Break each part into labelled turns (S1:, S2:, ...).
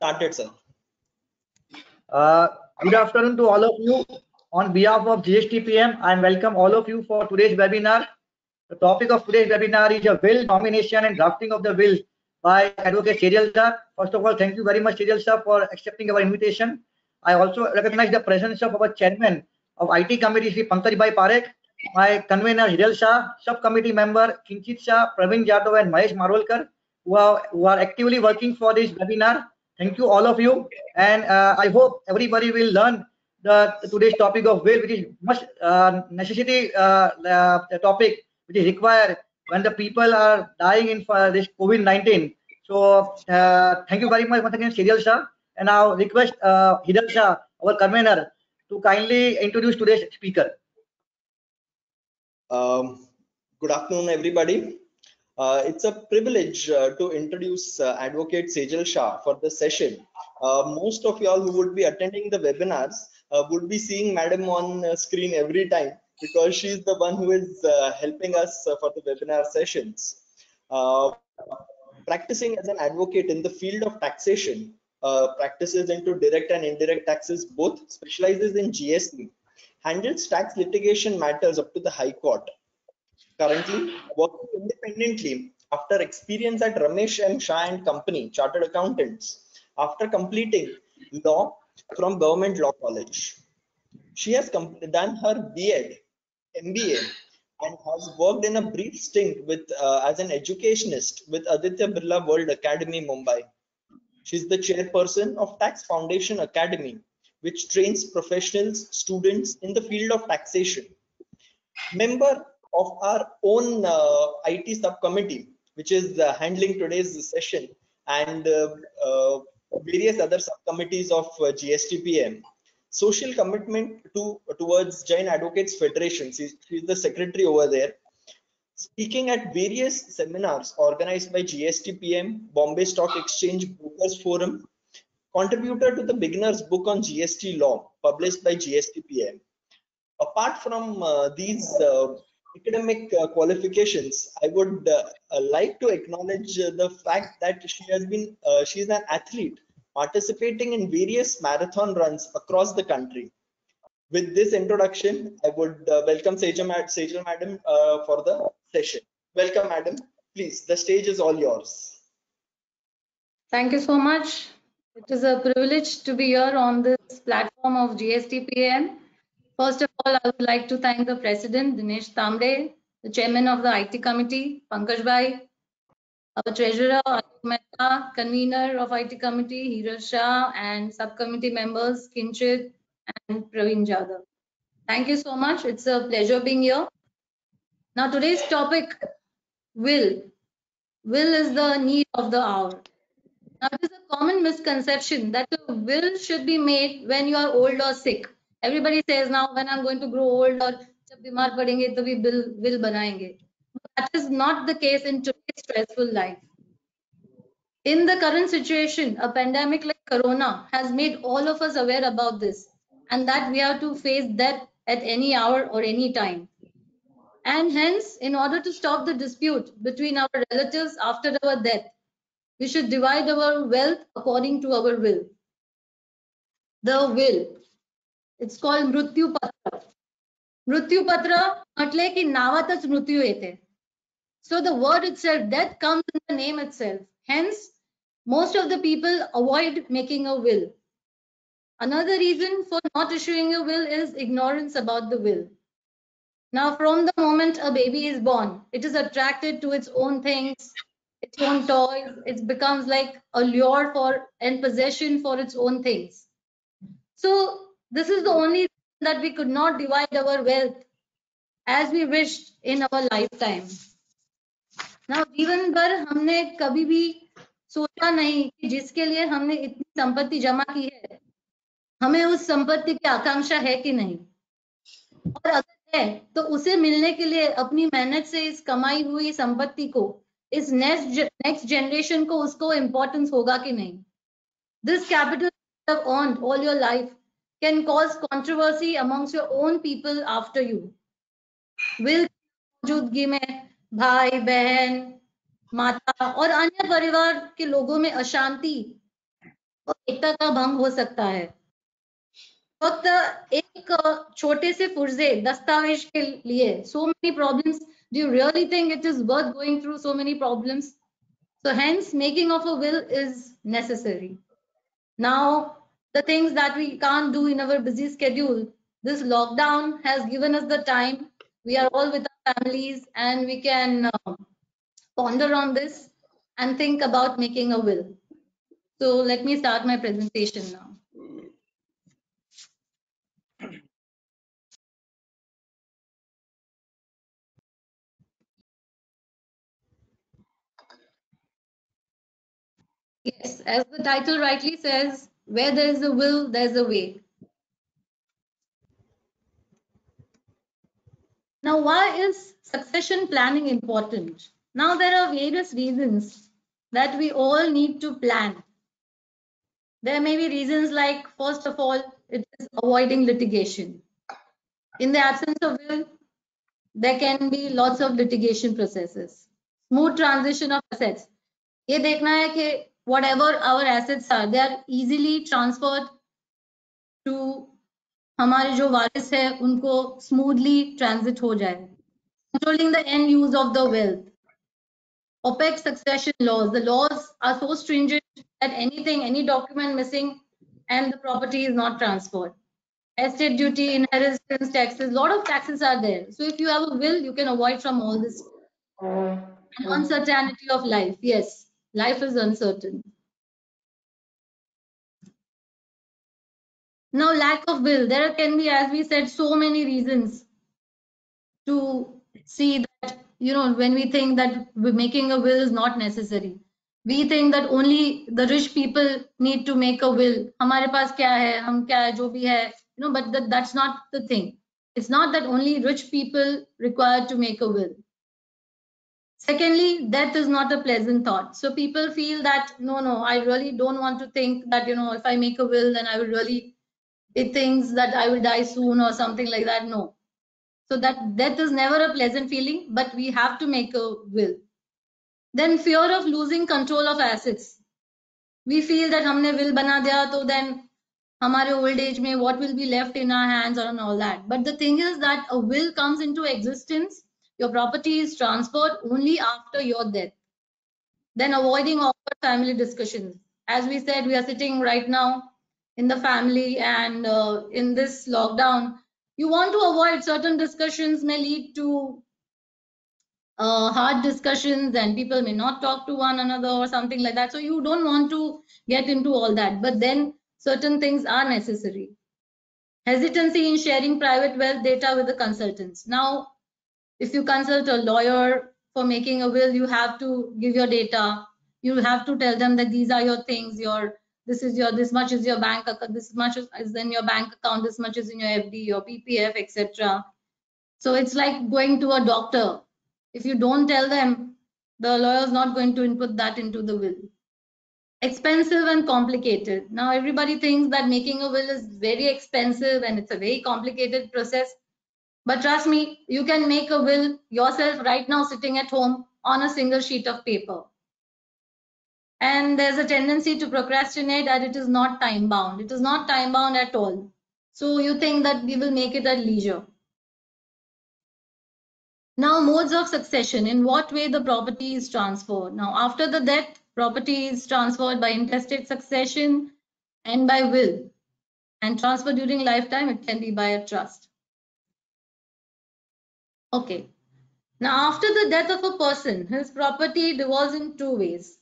S1: Started, sir.
S2: Good afternoon to all of you. On behalf of GSTPM, I welcome all of you for today's webinar. The topic of today's webinar is a will nomination and drafting of the will by Advocate Serial sir. First of all, thank you very much, Serial sir, for accepting our invitation. I also recognize the presence of our chairman of IT committee, Sri Pankaj Bhai Parekh, my convener Hiral Shah, subcommittee member Kinchit Shah, Praveen Jadhav and Mahesh Marolkar, who are actively working for this webinar. Thank you all of you, and I hope everybody will learn today's topic of will, which is much necessity topic which is required when the people are dying in this COVID-19. So thank you very much once again, Serial Shah, and now request Hiral Shah, our convener, to kindly introduce today's speaker.
S1: Good afternoon, everybody. It's a privilege to introduce Advocate Sejal Shah for the session. Most of y'all who would be attending the webinars would be seeing Madam on screen every time because she's the one who is helping us for the webinar sessions. Practicing as an advocate in the field of taxation, practices into direct and indirect taxes, both specializes in GST, handles tax litigation matters up to the High Court. Currently working independently after experience at Ramesh M. Shah and Company, Chartered Accountants, after completing law from Government Law College. She has done her B.Ed, MBA, and has worked in a brief stint with as an educationist with Aditya Birla World Academy, Mumbai. She is the chairperson of Tax Foundation Academy, which trains professionals, students in the field of taxation. Member of our own IT subcommittee, which is handling today's session, and various other subcommittees of GSTPM. Social commitment towards Jain Advocates Federation. She's the secretary over there. Speaking at various seminars organized by GSTPM, Bombay Stock Exchange Brokers Forum, contributor to the beginner's book on GST law published by GSTPM. Apart from these academic qualifications, I would like to acknowledge the fact that she's an athlete participating in various marathon runs across the country. With this introduction, I would welcome Sejal Madam for the session. Welcome, Madam. Please, the stage is all yours.
S3: Thank you so much. It is a privilege to be here on this platform of GSTPM. First of all, I would like to thank the President, Dinesh Tamre, the Chairman of the IT Committee, Pankaj Bhai, our Treasurer, Ashok Mehta, Convener of IT Committee, Hiral Shah, and Subcommittee members, Kinchit and Praveen Jadhav. Thank you so much. It's a pleasure being here. Now, today's topic, will. Will is the need of the hour. Now, it is a common misconception that a will should be made when you are old or sick. Everybody says now, when I'm going to grow old or जब बीमार पड़ेंगे तो भी will बनाएंगे. That is not the case in today's stressful life. In the current situation, a pandemic like Corona has made all of us aware about this and that we have to face death at any hour or any time. And hence, in order to stop the dispute between our relatives after our death, we should divide our wealth according to our will. The will. It's called Mrityu Patra. Mrityu Patra म्हटले की नावातच मृत्यू येते. So the word itself, death comes in the name itself. Hence, most of the people avoid making a will. Another reason for not issuing a will is ignorance about the will. Now, from the moment a baby is born, it is attracted to its own things, its own toys. It becomes like a lure for and possession for its own things. So this is the only reason that we could not divide our wealth as we wished in our lifetime. Now, जीवन भर हमने कभी भी सोचा नहीं कि जिसके लिए हमने इतनी संपत्ति जमा की है, हमें उस संपत्ति की आकांक्षा है कि नहीं, और अगर है तो उसे मिलने के लिए अपनी मेहनत से इस कमाई हुई संपत्ति को इस नेक्स्ट जनरेशन को उसको इम्पोर्टेंस होगा कि नहीं. This capital you have earned all your life can cause controversy amongst your own people after you. Will मौजूदगी में भाई बहन माता और अन्य परिवार के लोगों में अशांति और एकता का भंग हो सकता है। फक्त एक छोटे से पुर्जे दस्तावेज के लिए so many problems. Do you really think it is worth going through so many problems? So hence making of a will is necessary. Now the things that we can't do in our busy schedule, this lockdown has given us the time. We are all with our families and we can ponder on this and think about making a will. So let me start my presentation now. Yes, as the title rightly says, where there is a will, there's a way. Now, why is succession planning important? Now, there are various reasons that we all need to plan. There may be reasons like, first of all, it is avoiding litigation. In the absence of will, there can be lots of litigation processes. Smooth transition of assets. ये देखना है कि whatever our assets are, they are easily transferred to हमारे जो वारिस है उनको smoothly transit हो जाए. Controlling the end use of the wealth. Opaque succession laws. The laws are so stringent that any document missing and the property is not transferred. Estate duty, inheritance taxes, lot of taxes are there. So if you have a will, you can avoid from all this. And uncertainty of life. Yes, life is uncertain. Now, lack of will. There can be, as we said, so many reasons to see that, when we think that making a will is not necessary. We think that only the rich people need to make a will. हमारे पास क्या है, हम क्या है, जो भी है, but that's not the thing. It's not that only rich people required to make a will. Secondly, death is not a pleasant thought. So people feel that, no, I really don't want to think that, if I make a will, then I will really, it thinks that I will die soon or something like that. No. So that death is never a pleasant feeling, but we have to make a will. Then fear of losing control of assets. We feel that हमने will बना दिया, तो then हमारे old age में what will be left in our hands and all that. But the thing is that a will comes into existence, your property is transferred only after your death. Then avoiding awkward family discussions. As we said, we are sitting right now in the family, and in this lockdown, you want to avoid certain discussions may lead to hard discussions, and people may not talk to one another or something like that. So you don't want to get into all that. But then certain things are necessary. Hesitancy in sharing private wealth data with the consultants. Now, if you consult a lawyer for making a will, you have to give your data. You have to tell them that these are your things. This much is your bank account, this much is in your bank account, this much is in your FD, your PPF, etc. So it's like going to a doctor. If you don't tell them, the lawyer is not going to input that into the will. Expensive and complicated. Now everybody thinks that making a will is very expensive and it's a very complicated process. But trust me, you can make a will yourself right now sitting at home on a single sheet of paper. And there's a tendency to procrastinate that it is not time bound. It is not time bound at all. So you think that we will make it at leisure. Now, modes of succession. In what way the property is transferred? Now, after the death, property is transferred by intestate succession and by will. And transfer during lifetime, it can be by a trust. Okay. Now, after the death of a person, his property devolves in two ways.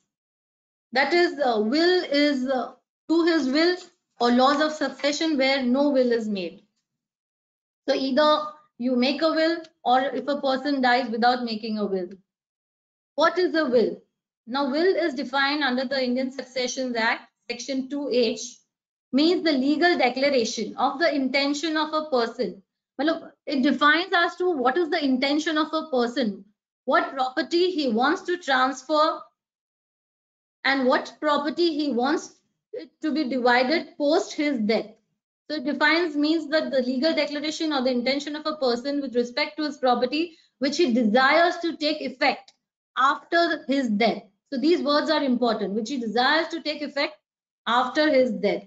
S3: That is, will is to his will, or laws of succession where no will is made. So either you make a will, or if a person dies without making a will. What is a will? Now, will is defined under the Indian Successions Act, Section 2H, means the legal declaration of the intention of a person. Well, it defines as to what is the intention of a person, what property he wants to transfer, and what property he wants it to be divided post his death. So it defines means that the legal declaration or the intention of a person with respect to his property, which he desires to take effect after his death. So these words are important, which he desires to take effect after his death.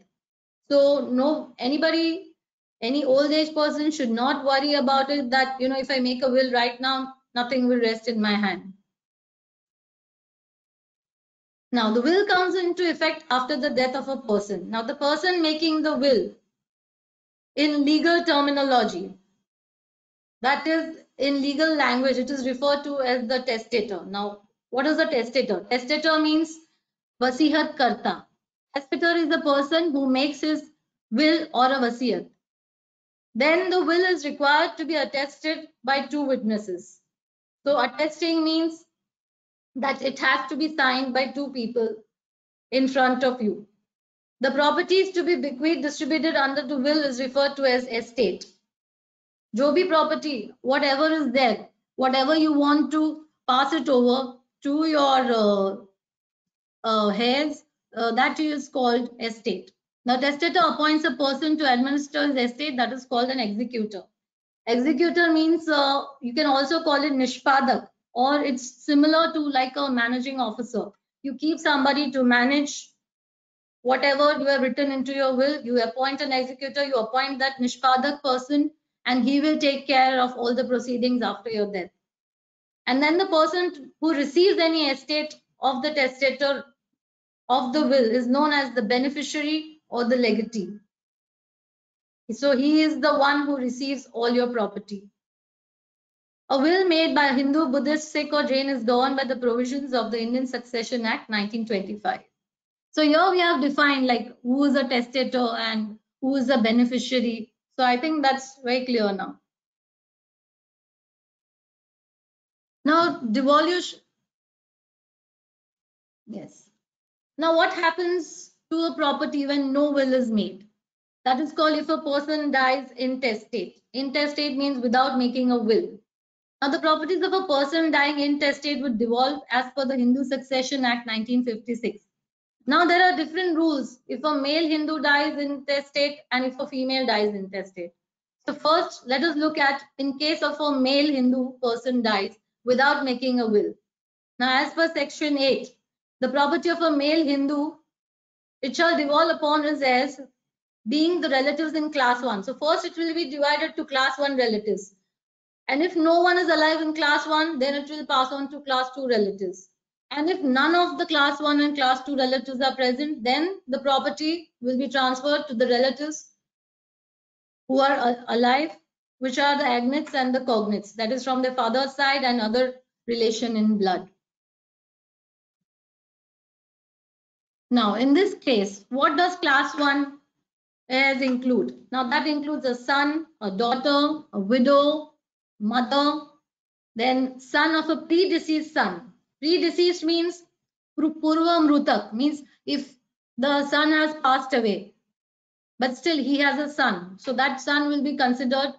S3: So no, any old age person should not worry about it that, if I make a will right now, nothing will rest in my hand. Now, the will comes into effect after the death of a person. Now, the person making the will, in legal terminology, that is, in legal language, it is referred to as the testator. Now, what is a testator? Testator means wasihat karta. Testator is the person who makes his will or a wasiyat. Then the will is required to be attested by 2 witnesses. So attesting means that it has to be signed by 2 people in front of you. The properties to be bequeathed distributed under the will is referred to as estate. Jo bhi property, whatever is there, whatever you want to pass it over to your heirs, that is called estate. Now, testator appoints a person to administer his estate, that is called an executor. Executor means you can also call it nishpadak, or it's similar to like a managing officer. You keep somebody to manage whatever you have written into your will. You appoint an executor, you appoint that nishpadak person, and he will take care of all the proceedings after your death. And then the person who receives any estate of the testator of the will is known as the beneficiary or the legatee. So he is the one who receives all your property. A will made by a Hindu, Buddhist, Sikh or Jain is governed by the provisions of the Indian Succession Act 1925. So here we have defined like who is a testator and who is a beneficiary. So I think that's very clear now. Now devolution. Yes. Now what happens to a property when no will is made? That is called if a person dies intestate. Intestate means without making a will. Now the properties of a person dying intestate would devolve as per the Hindu Succession Act 1956. Now there are different rules if a male Hindu dies intestate and if a female dies intestate. So first, let us look at in case of a male Hindu person dies without making a will. Now as per section 8, the property of a male Hindu, it shall devolve upon his heirs being the relatives in class 1. So first it will be divided to class 1 relatives. And if no one is alive in class 1, then it will pass on to class 2 relatives. And if none of the class 1 and class 2 relatives are present, then the property will be transferred to the relatives who are alive, which are the agnates and the cognates, that is from their father's side and other relation in blood. Now, in this case, what does class 1 heirs include? Now, that includes a son, a daughter, a widow, mother, then son of a predeceased son. Predeceased means Purva Mrutak, means if the son has passed away, but still he has a son. So that son will be considered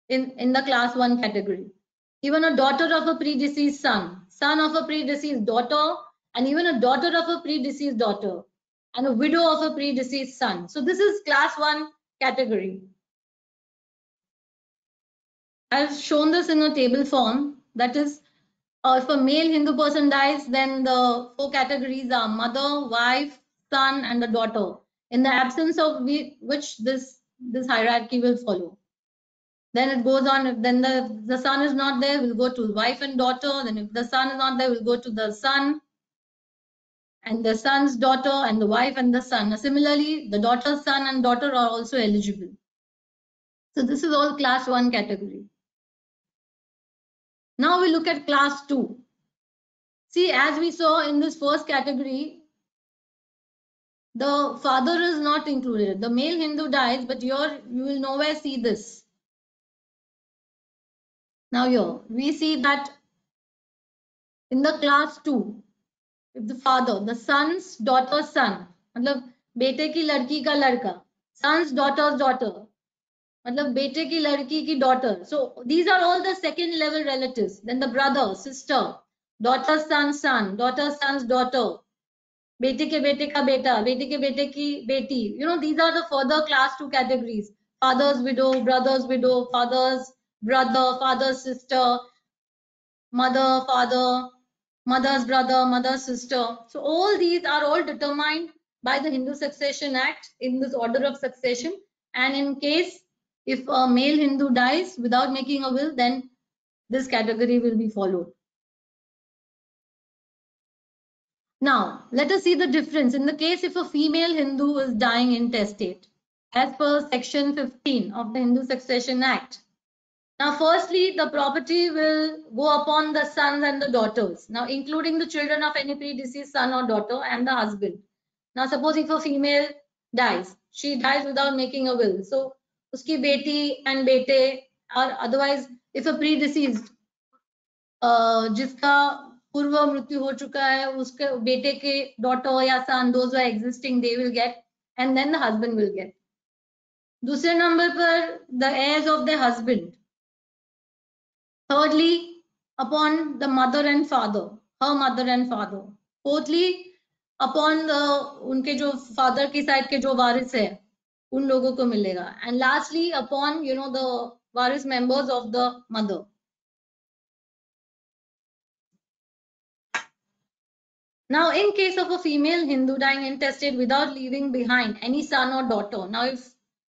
S3: in the class 1 category. Even a daughter of a predeceased son, son of a predeceased daughter, and even a daughter of a predeceased daughter, and a widow of a predeceased son. So this is class 1 category. I've shown this in a table form. That is, if a male Hindu person dies, then the 4 categories are mother, wife, son, and the daughter. In the absence of which this hierarchy will follow. Then it goes on. If then the son is not there, we'll go to wife and daughter. Then if the son is not there, we'll go to the son and the son's daughter and the wife and the son. Now, similarly, the daughter's son and daughter are also eligible. So this is all class 1 category. Now we look at class 2. See, as we saw in this first category, the father is not included. The male Hindu dies, but you will nowhere see this. Now here, we see that in the class 2, if the father, the son's daughter's son, मतलब बेटे की लड़की का लड़का, son's daughter's daughter, मतलब बेटे की लड़की की daughter. So these are all the second level relatives. Then the brother, sister, daughter's son's son, daughter's son's daughter, बेटे के बेटे का बेटा, बेटे के बेटे की बेटी. These are the further class 2 categories. Father's widow, brother's widow, father's brother, father's sister, mother, father, mother's brother, mother's sister. So all these are all determined by the Hindu Succession Act in this order of succession. And in case if a male Hindu dies without making a will, then this category will be followed. Now, let us see the difference in the case if a female Hindu is dying intestate, as per section 15 of the Hindu Succession Act. Now, firstly, the property will go upon the sons and the daughters, now including the children of any predeceased son or daughter and the husband. Now, suppose if a female dies, she dies without making a will. So, uski beti and bete, or otherwise, if a predeceased, जिसका पूर्व मृत्यु हो चुका है, उसके बेटे के daughter या son, those who are existing, they will get, and then the husband will get. दूसरे नंबर पर the heirs of their husband. Thirdly, upon the mother and father, her mother and father. Fourthly, upon the उनके जो father की side के जो वारिस है, उन लोगों को मिलेगा. And lastly, upon the Waris members of the mother. Now, in case of a female Hindu dying intestate without leaving behind any son or daughter, now if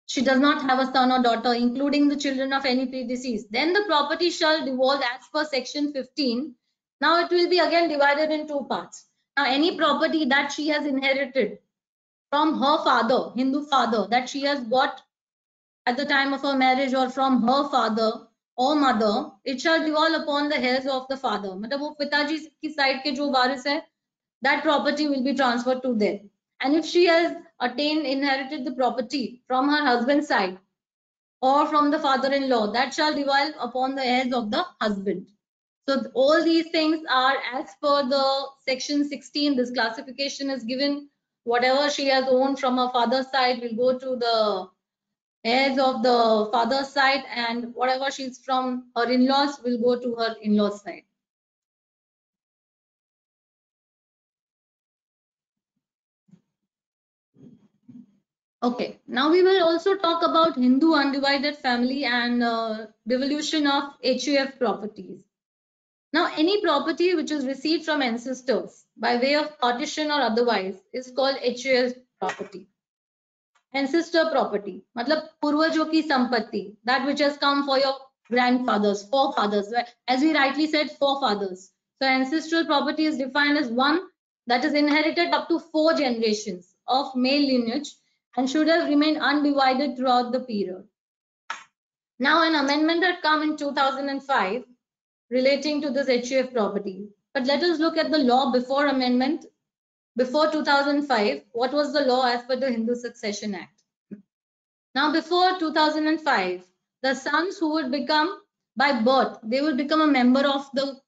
S3: she does not have a son or daughter, including the children of any predeceased, then the property shall devolve as per section 15. Now, it will be again divided in two parts. Now, any property that she has inherited from her father, Hindu father, that she has got at the time of her marriage or from her father or mother, it shall devolve upon the heirs of the father. मतलब वो पिताजी की side के जो वारिस है, that property will be transferred to them. And if she has inherited the property from her husband's side or from the father-in-law, that shall devolve upon the heirs of the husband. So all these things are as per the section 16. This classification is given. Whatever she has owned from her father's side will go to the heirs of the father's side, and whatever she's from her in-laws will go to her in-laws side. Okay, now we will also talk about Hindu undivided family and devolution of HUF properties. Now, any property which is received from ancestors by way of partition or otherwise is called HUF property. Ancestor property, matlab purvajo ki sampatti, that which has come for your grandfathers, forefathers, as we rightly said, forefathers. So ancestral property is defined as one that is inherited up to 4 generations of male lineage and should have remained undivided throughout the period. Now, an amendment had come in 2005 relating to this HUF property. But let us look at the law before amendment. Before 2005, what was the law as per the Hindu Succession Act? Now, before 2005, the sons who would become by birth, they will become a member of the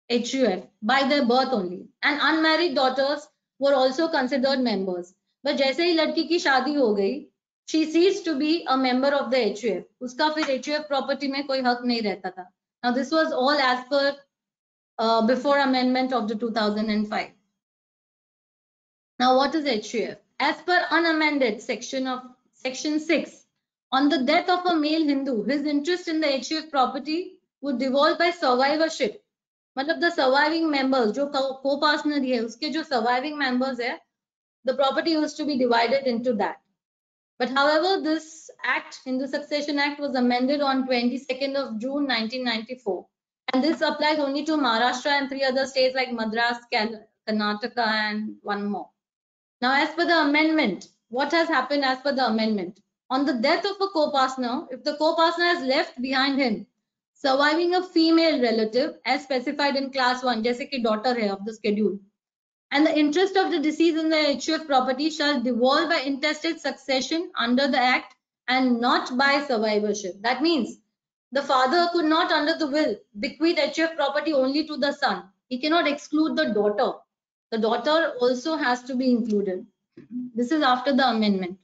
S3: HUF by their birth only. And unmarried daughters were also considered members. But जैसे ही लड़की की शादी हो गई, she ceased to be a member of the HUF. उसका फिर HUF property में कोई हक नहीं रहता था. Now this was all as per before amendment of the 2005. Now what is HUF? As per unamended section 6, on the death of a male Hindu, his interest in the HUF property would devolve by survivorship. मतलब the surviving members, जो co-partner है, उसके जो surviving members है, the property used to be divided into that. But however, this act, Hindu Succession Act, was amended on 22nd of June 1994. And this applies only to Maharashtra and 3 other states like Madras, Karnataka, and one more. Now, as per the amendment, what has happened as per the amendment? On the death of a co-partner, if the co-partner has left behind him surviving a female relative as specified in class 1, जैसे कि daughter है of the schedule, and the interest of the deceased in the HUF property shall devolve by intestate succession under the act and not by survivorship. That means the father could not under the will bequeath HUF property only to the son. He cannot exclude the daughter. The daughter also has to be included. This is after the amendment.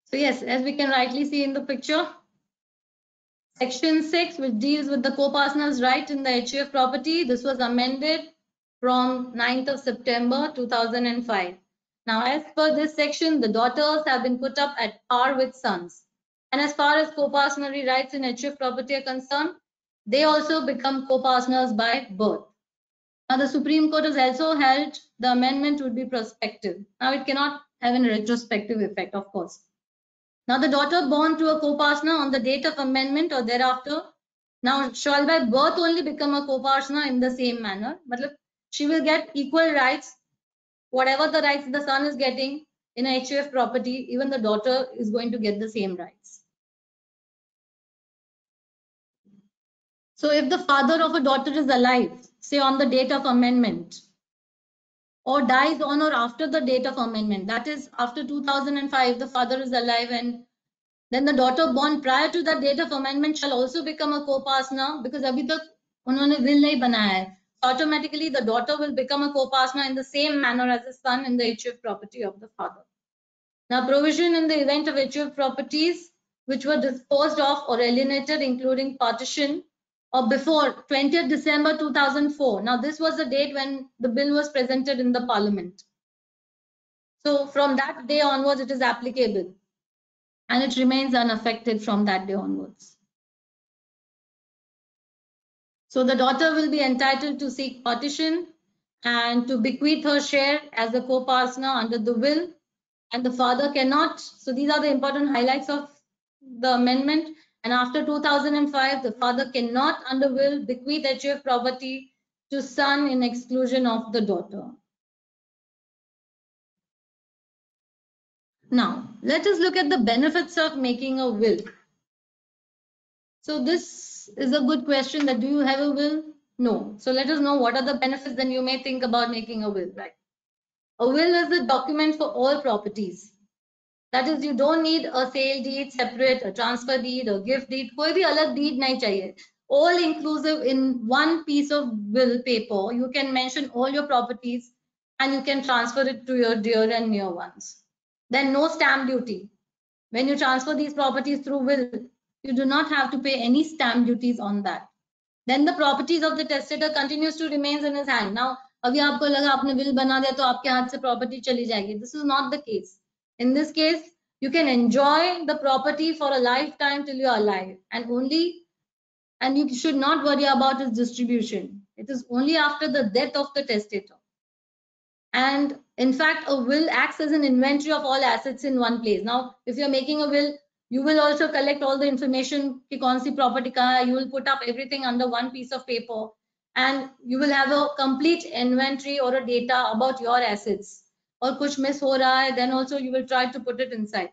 S3: So yes, as we can rightly see in the picture, Section 6, which deals with the co-partner's right in the HUF property, this was amended from 9th of September 2005. Now, as per this section, the daughters have been put up at par with sons. And as far as co-partnery rights in HUF property are concerned, they also become co-partners by birth. Now, the Supreme Court has also held the amendment would be prospective. Now, it cannot have a retrospective effect, of course. Now, the daughter born to a co-partner on the date of amendment or thereafter, now shall by birth only become a co-partner in the same manner. But she will get equal rights, whatever the rights the son is getting in a HUF property, even the daughter is going to get the same rights. So if the father of a daughter is alive, say on the date of amendment, or dies on or after the date of amendment, that is after 2005, the father is alive, and then the daughter born prior to the date of amendment shall also become a co-partner, because abhi tak unhone will nahi banaya hai. Automatically the daughter will become a co-partner in the same manner as the son in the HUF property of the father. Now, provision in the event of HUF properties which were disposed of or alienated, including partition, or before 20th December 2004. Now, this was the date when the bill was presented in the parliament. So from that day onwards, it is applicable, and it remains unaffected from that day onwards. So the daughter will be entitled to seek partition and to bequeath her share as a co-partner under the will, and the father cannot. So these are the important highlights of the amendment. And after 2005, the father cannot under will bequeath HUF property to son in exclusion of the daughter. Now, let us look at the benefits of making a will. So this is a good question, that do you have a will? No. So let us know what are the benefits, then you may think about making a will, right? A will is a document for all properties. That is, you don't need a sale deed separate, a transfer deed, a gift deed. कोई भी अलग deed नहीं चाहिए. All inclusive in one piece of will paper. You can mention all your properties and you can transfer it to your dear and near ones. Then no stamp duty. When you transfer these properties through will, you do not have to pay any stamp duties on that. Then the properties of the testator continues to remain in his hand. Now, अभी आपको लगा आपने will बना दिया तो आपके हाथ से property चली जाएगी. This is not the case. In this case, you can enjoy the property for a lifetime till you are alive, and you should not worry about its distribution. It is only after the death of the testator. And in fact, a will acts as an inventory of all assets in one place. Now, if you're making a will, you will also collect all the information, ki kaun si property kahan hai. You will put up everything under one piece of paper, and you will have a complete inventory or a data about your assets. Or kuch miss ho raha hai, then also you will try to put it inside.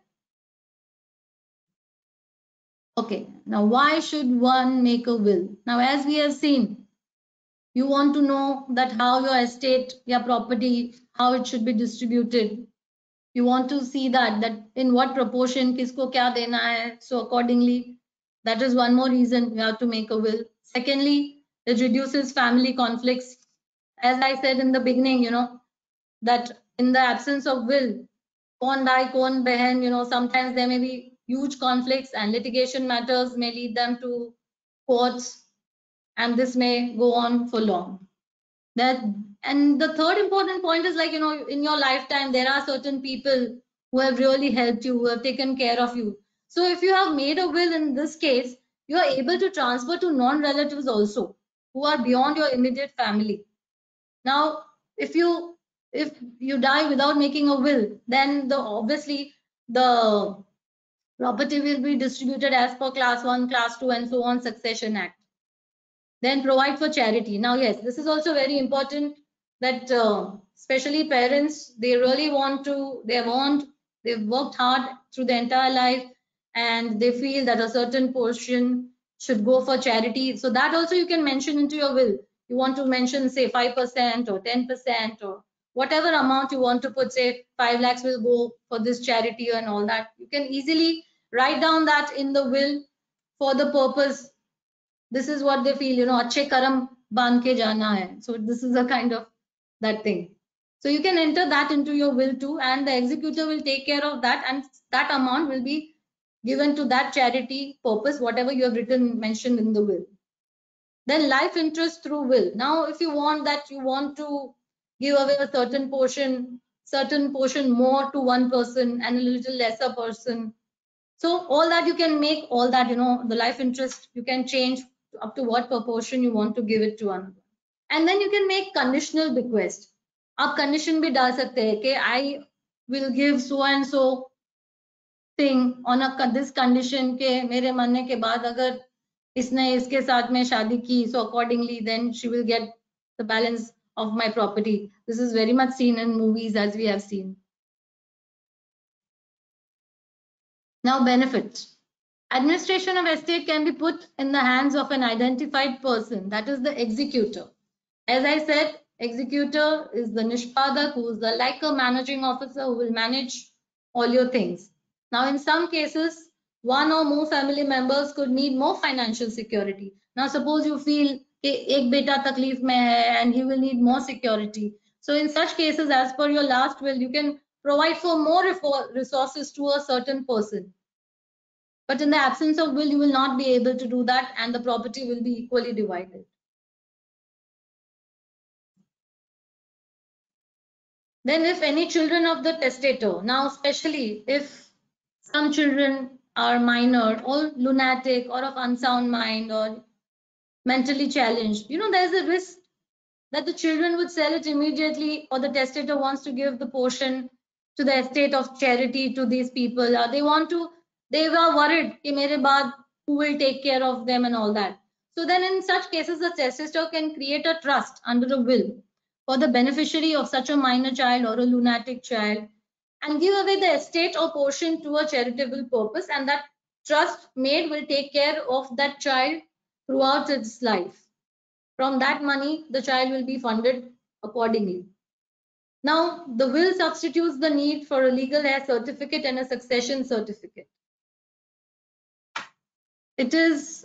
S3: Okay, now why should one make a will? Now, as we have seen, you want to know that how your estate, your property, how it should be distributed. You want to see that in what proportion, kisko kya dena hai. So accordingly, that is one more reason you have to make a will. Secondly, it reduces family conflicts. As I said in the beginning, that in the absence of will, kaun bhai, kaun behan, sometimes there may be huge conflicts and litigation matters may lead them to courts, and this may go on for long. And the third important point is, like, in your lifetime, there are certain people who have really helped you, who have taken care of you. So if you have made a will in this case, you are able to transfer to non-relatives also, who are beyond your immediate family. Now, if you die without making a will, then obviously the property will be distributed as per class 1, class 2, and so on, Succession Act. Then provide for charity. Now, yes, this is also very important, that especially parents, they really want to, they've worked hard through the entire life, and they feel that a certain portion should go for charity. So that also you can mention into your will. You want to mention, say, 5% or 10% or whatever amount you want to put, say 5 lakhs will go for this charity and all that. You can easily write down that in the will for the purpose. This is what they feel, achhe karam bandh ke jana hai. So this is a kind of that thing. So you can enter that into your will too, and the executor will take care of that, and that amount will be given to that charity purpose, whatever you have mentioned in the will. Then life interest through will. Now, if you want to give away a certain portion more to one person and a little lesser person. So all that you can make, all that, the life interest, you can change up to what proportion you want to give it to another. And then you can make conditional bequest. आप condition भी डाल सकते हैं कि I will give so and so thing on this condition के मेरे मरने के बाद अगर इसने इसके साथ में शादी की, so accordingly then she will get the balance of my property. This is very much seen in movies, as we have seen. Now, benefits. Administration of estate can be put in the hands of an identified person, that is the executor. As I said, executor is the Nishpadak, who is like a managing officer who will manage all your things. Now, in some cases, one or more family members could need more financial security. Now, suppose you feel ek beta takleef mein hai and he will need more security. So, in such cases, as per your last will, you can provide for more resources to a certain person. But in the absence of will, you will not be able to do that, and the property will be equally divided. Then if any children of the testator, now especially if some children are minor or lunatic or of unsound mind or mentally challenged, there's a risk that the children would sell it immediately, or the testator wants to give the portion to the estate of charity to these people. They were worried कि मेरे बाद who will take care of them and all that. So then in such cases, the testator can create a trust under a will for the beneficiary of such a minor child or a lunatic child and give away the estate or portion to a charitable purpose, and that trust made will take care of that child throughout its life. From that money, the child will be funded accordingly. Now, the will substitutes the need for a legal heir certificate and a succession certificate. It is,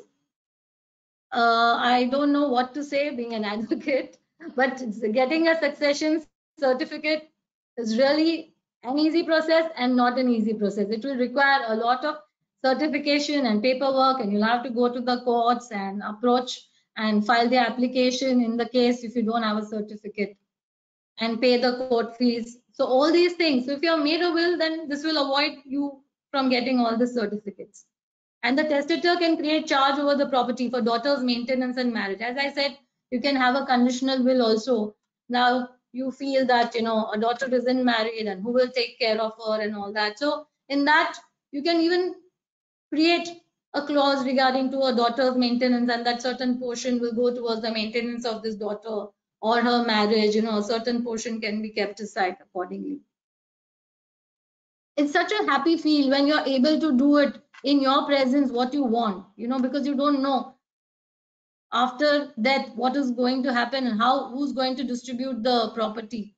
S3: I don't know what to say being an advocate, but getting a succession certificate is really an easy process and not an easy process. It will require a lot of certification and paperwork, and you'll have to go to the courts and approach and file the application in the case if you don't have a certificate, and pay the court fees. So all these things, so if you have made a will, then this will avoid you from getting all the certificates. And the testator can create charge over the property for daughter's maintenance and marriage. As I said, you can have a conditional will also. Now you feel that, a daughter isn't married and who will take care of her and all that. So in that, you can even create a clause regarding to a daughter's maintenance, and that certain portion will go towards the maintenance of this daughter or her marriage. A certain portion can be kept aside accordingly. It's such a happy feel when you're able to do it in your presence what you want, because you don't know after death what is going to happen and who's going to distribute the property.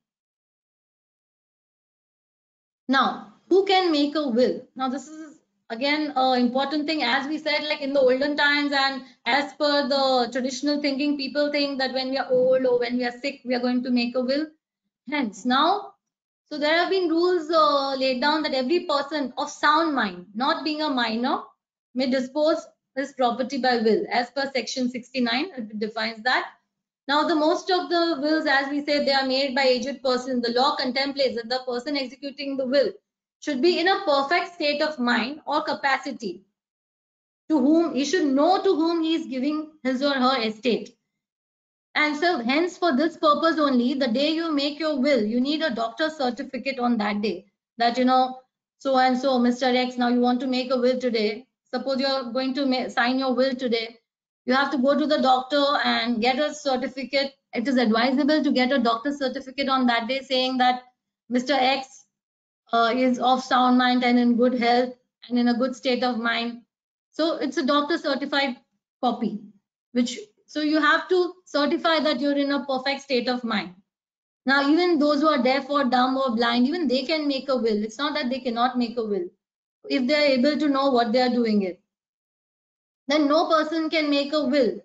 S3: Now, who can make a will? Now, this is again an important thing. As we said, like in the olden times, and as per the traditional thinking, people think that when we are old or when we are sick, we are going to make a will. Hence, now, so there have been rules laid down that every person of sound mind, not being a minor, may dispose his property by will. As per section 69, it defines that. Now, the most of the wills, as we said, they are made by aged persons. The law contemplates that the person executing the will should be in a perfect state of mind or capacity, to whom he should know to whom he is giving his or her estate. And so hence, for this purpose only, the day you make your will, you need a doctor's certificate on that day that, so and so, Mr. X, now you want to make a will today. Suppose you're going to sign your will today. You have to go to the doctor and get a certificate. It is advisable to get a doctor's certificate on that day saying that Mr. X is of sound mind and in good health and in a good state of mind. So it's a doctor certified copy, so you have to certify that you're in a perfect state of mind. Now, even those who are deaf or dumb or blind, even they can make a will. It's not that they cannot make a will if they're able to know what they are doing it. Then no person can make a will.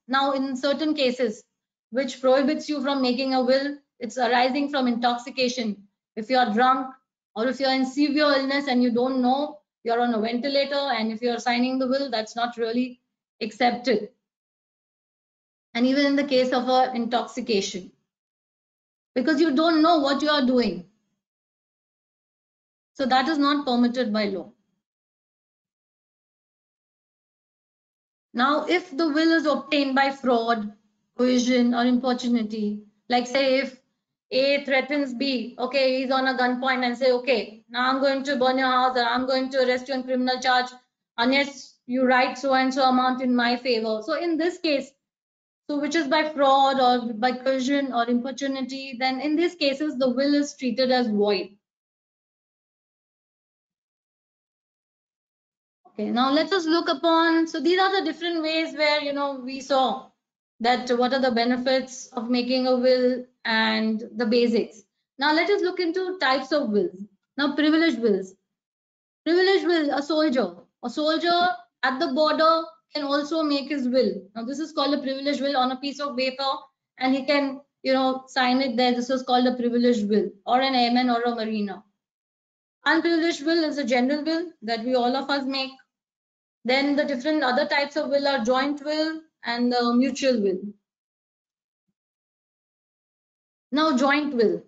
S3: Now, in certain cases, which prohibits you from making a will, it's arising from intoxication. If you are drunk or if you're in severe illness and you don't know, you're on a ventilator, and if you're signing the will, that's not really accepted. And even in the case of intoxication, because you don't know what you are doing. So that is not permitted by law. Now, if the will is obtained by fraud coercion or importunity. Like say if A threatens B, okay, he's on a gunpoint and say, okay, now I'm going to burn your house or I'm going to arrest you on criminal charge unless you write so and so amount in my favor. So in this case, so which is by fraud or by coercion or importunity, then in these cases, the will is treated as void. Okay, now let us look upon, so these are the different ways where, we saw that what are the benefits of making a will and the basics. Now let us look into types of wills. Now privileged wills. Privileged will, a soldier at the border can also make his will. Now this is called a privileged will on a piece of paper and he can, sign it there. This is called a privileged will, or an airman or a mariner. Unprivileged will is a general will that we all of us make. Then the different other types of will are joint will and the mutual will. Now joint will.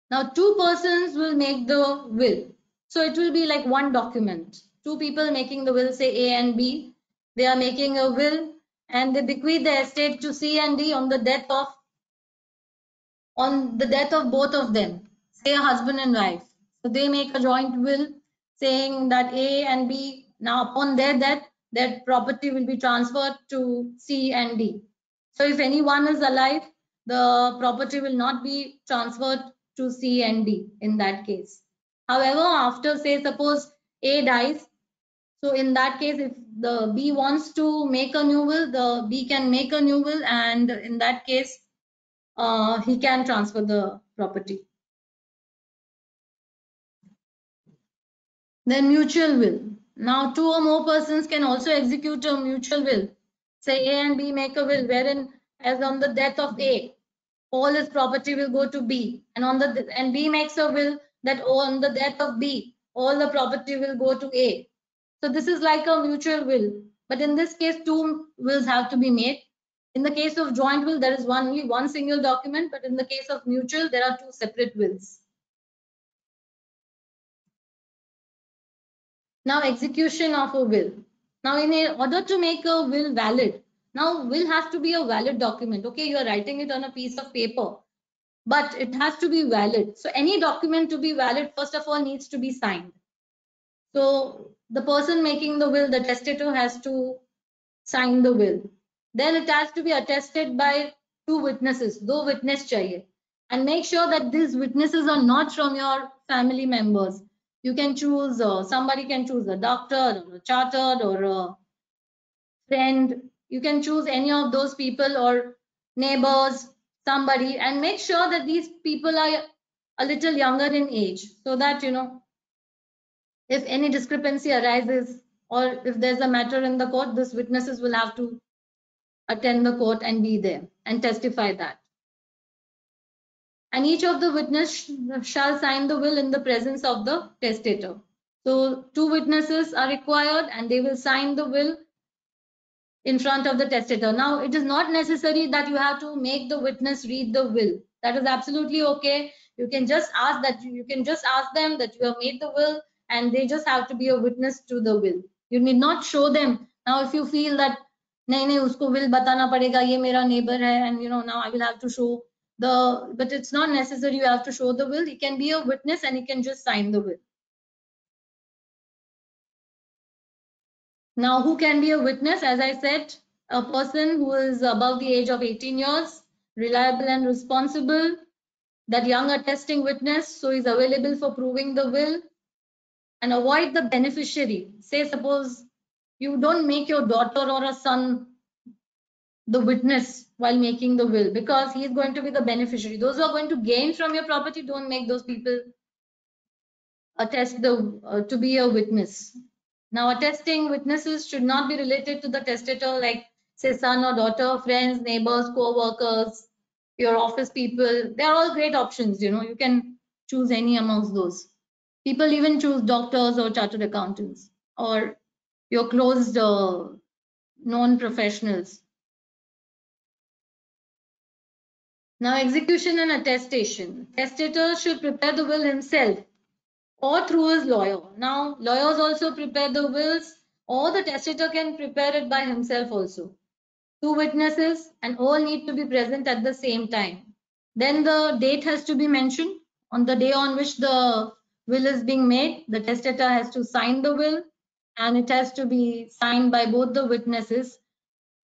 S3: Now two persons will make the will. So it will be like one document. Two people making the will, say A and B. They are making a will and they bequeath the estate to C and D on the death of both of them, say a husband and wife. So they make a joint will saying that A and B, now upon their death, that property will be transferred to C and D. So if anyone is alive, the property will not be transferred to C and D in that case. However, after say suppose A dies, so in that case, if the B wants to make a new will, the B can make a new will, and in that case, he can transfer the property. Then mutual will. Now two or more persons can also execute a mutual will. Say A and B make a will wherein as on the death of A, all his property will go to B, and B makes a will that on the death of B, all the property will go to A. So this is like a mutual will, but in this case, two wills have to be made. In the case of joint will, there is only one single document, but in the case of mutual, there are two separate wills. Now execution of a will. Now in order to make a will valid, now will has to be a valid document. Okay, you are writing it on a piece of paper, but it has to be valid. So any document to be valid, first of all, needs to be signed. So the person making the will, the testator, has to sign the will. Then it has to be attested by two witnesses, do witness chahiye. And make sure that these witnesses are not from your family members. You can choose, somebody can choose a doctor or a chartered or a friend. You can choose any of those people or neighbors, somebody, and make sure that these people are a little younger in age so that, if any discrepancy arises or if there's a matter in the court, these witnesses will have to attend the court and be there and testify that. And each of the witnesses shall sign the will in the presence of the testator. So two witnesses are required and they will sign the will in front of the testator. Now, it is not necessary that you have to make the witness read the will. That is absolutely okay. You can just ask them that you have made the will and they just have to be a witness to the will. You need not show them. Now, if you feel that नहीं उसको will बताना पड़ेगा ये मेरा neighbor है and now I will have to show but it's not necessary you have to show the will. He can be a witness and he can just sign the will. Now, who can be a witness? As I said, a person who is above the age of 18 years, reliable and responsible, that young attesting witness, so is available for proving the will, and avoid the beneficiary. Say, suppose you don't make your daughter or a son the witness while making the will because he is going to be the beneficiary. Those who are going to gain from your property, don't make those people attest to be a witness. Now, attesting witnesses should not be related to the testator, like say son or daughter, friends, neighbors, co-workers, your office people. They are all great options. You can choose any amongst those. People even choose doctors or chartered accountants or your closed known professionals. Now, execution and attestation. Testator should prepare the will himself or through his lawyer. Now, lawyers also prepare the wills, or the testator can prepare it by himself also. 2 witnesses, and all need to be present at the same time. Then the date has to be mentioned. On the day on which the will is being made, the testator has to sign the will, and it has to be signed by both the witnesses.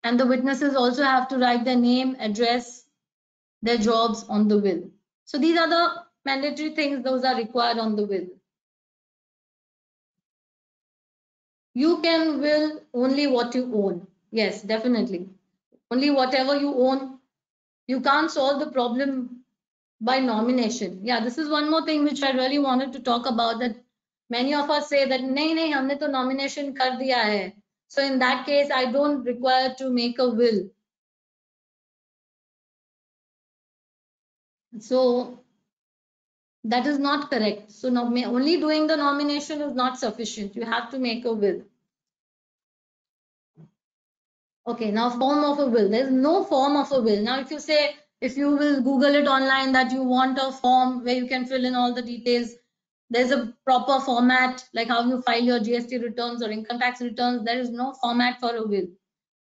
S3: And the witnesses also have to write their name, address, their jobs on the will. So these are the mandatory things, those are required on the will. You can will only what you own. Yes, definitely. Only whatever you own. You can't solve the problem by nomination. Yeah, this is one more thing which I really wanted to talk about, that many of us say that nahi, humne to nomination kar diya hai. So in that case, I don't require to make a will. So that is not correct. So only doing the nomination is not sufficient. You have to make a will. Okay, now form of a will. There's no form of a will. Now, if you say, if you will Google it online that you want a form where you can fill in all the details, there's a proper format, like how you file your GST returns or income tax returns. There is no format for a will.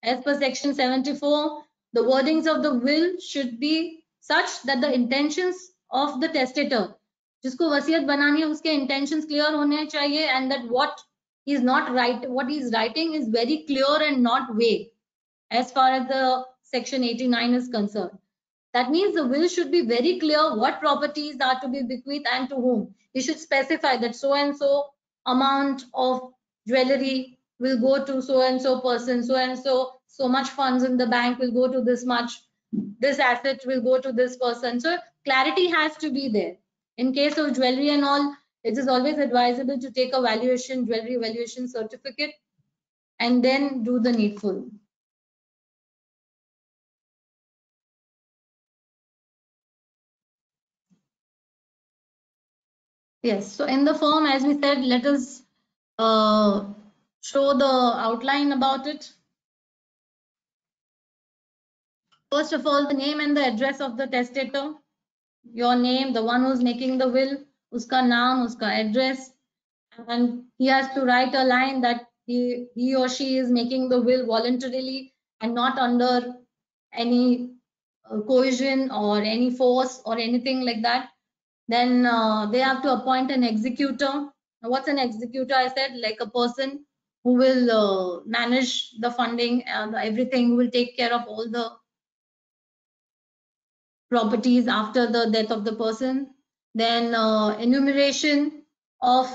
S3: As per section 74, the wordings of the will should be such that the intentions of the testator, जिसको वसीयत बनानी है, उसके intentions clear होने चाहिए, and that what he is writing is very clear and not vague as far as the section 89 is concerned. That means the will should be very clear what properties are to be bequeathed and to whom. You should specify that so and so amount of jewelry will go to so and so person, so and so much funds in the bank will go to this much, this asset will go to this person. So clarity has to be there. In case of jewelry and all, it is always advisable to take a jewelry valuation certificate and then do the needful. Yes, so in the form, as we said, let us show the outline about it. First of all, the name and the address of the testator. Your name, the one who's making the will, uska naam, uska address, and he has to write a line that he or she is making the will voluntarily and not under any coercion or any force or anything like that. Then they have to appoint an executor. Now, what's an executor? I said, like a person who will manage the funding and everything, who will take care of all the properties after the death of the person. Then enumeration of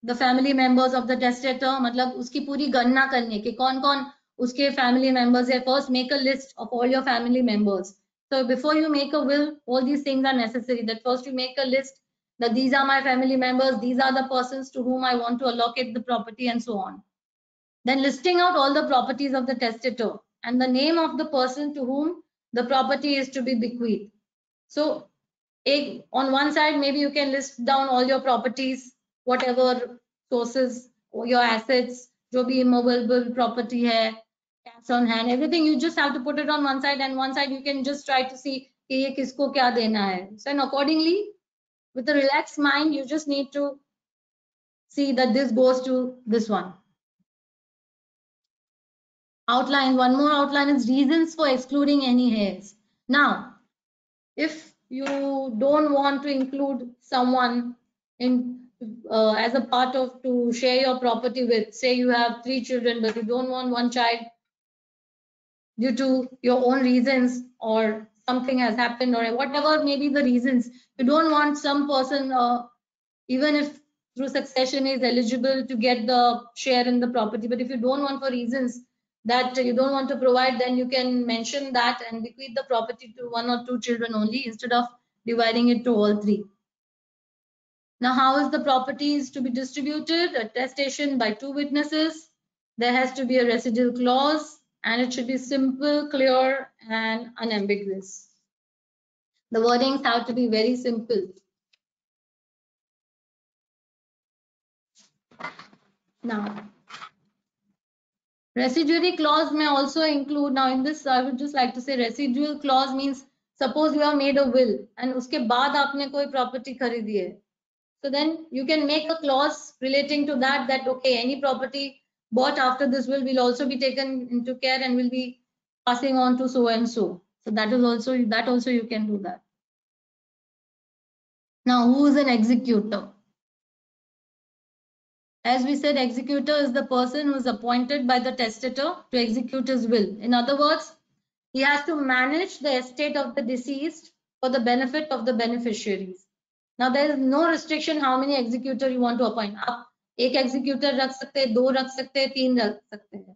S3: the family members of the testator, मतलब उसकी पूरी गणना करने कि कौन-कौन उसके family members है. First, make a list of all your family members. So before you make a will, all these things are necessary. That first you make a list that these are my family members, these are the persons to whom I want to allocate the property, and so on. Then listing out all the properties of the testator and the name of the person to whom the property is to be bequeathed. So on one side, maybe you can list down all your properties, whatever sources or your assets, जो भी immovable property है, cash on hand, everything. You just have to put it on one side, and one side you can just try to see कि ये किसको क्या देना है. So and accordingly, with a relaxed mind, you just need to see that this goes to this one. Outline, one more outline is reasons for excluding any heirs. Now, if you don't want to include someone in as a part of to share your property with, say you have 3 children, but you don't want one child due to your own reasons, or something has happened, or whatever may be the reasons, you don't want some person, even if through succession is eligible to get the share in the property, but if you don't want for reasons that you don't want to provide, then you can mention that and bequeath the property to 1 or 2 children only instead of dividing it to all 3. Now, how is the properties to be distributed? Attestation by 2 witnesses. There has to be a residual clause, and it should be simple, clear, and unambiguous. The wordings have to be very simple. Now, residuary clause may also include, now in this I would just like to say residual clause means suppose you have made a will and uske baad aapne koi property kharidi hai. So then you can make a clause relating to that, that okay, any property bought after this will also be taken into care and will be passing on to so and so. So that also you can do that. Now, who is an executor? As we said, executor is the person who is appointed by the testator to execute his will. In other words, he has to manage the estate of the deceased for the benefit of the beneficiaries. Now, there is no restriction how many executor you want to appoint. आप एक executor रख सकते हैं, 2 रख सकते हैं, 3 रख सकते हैं.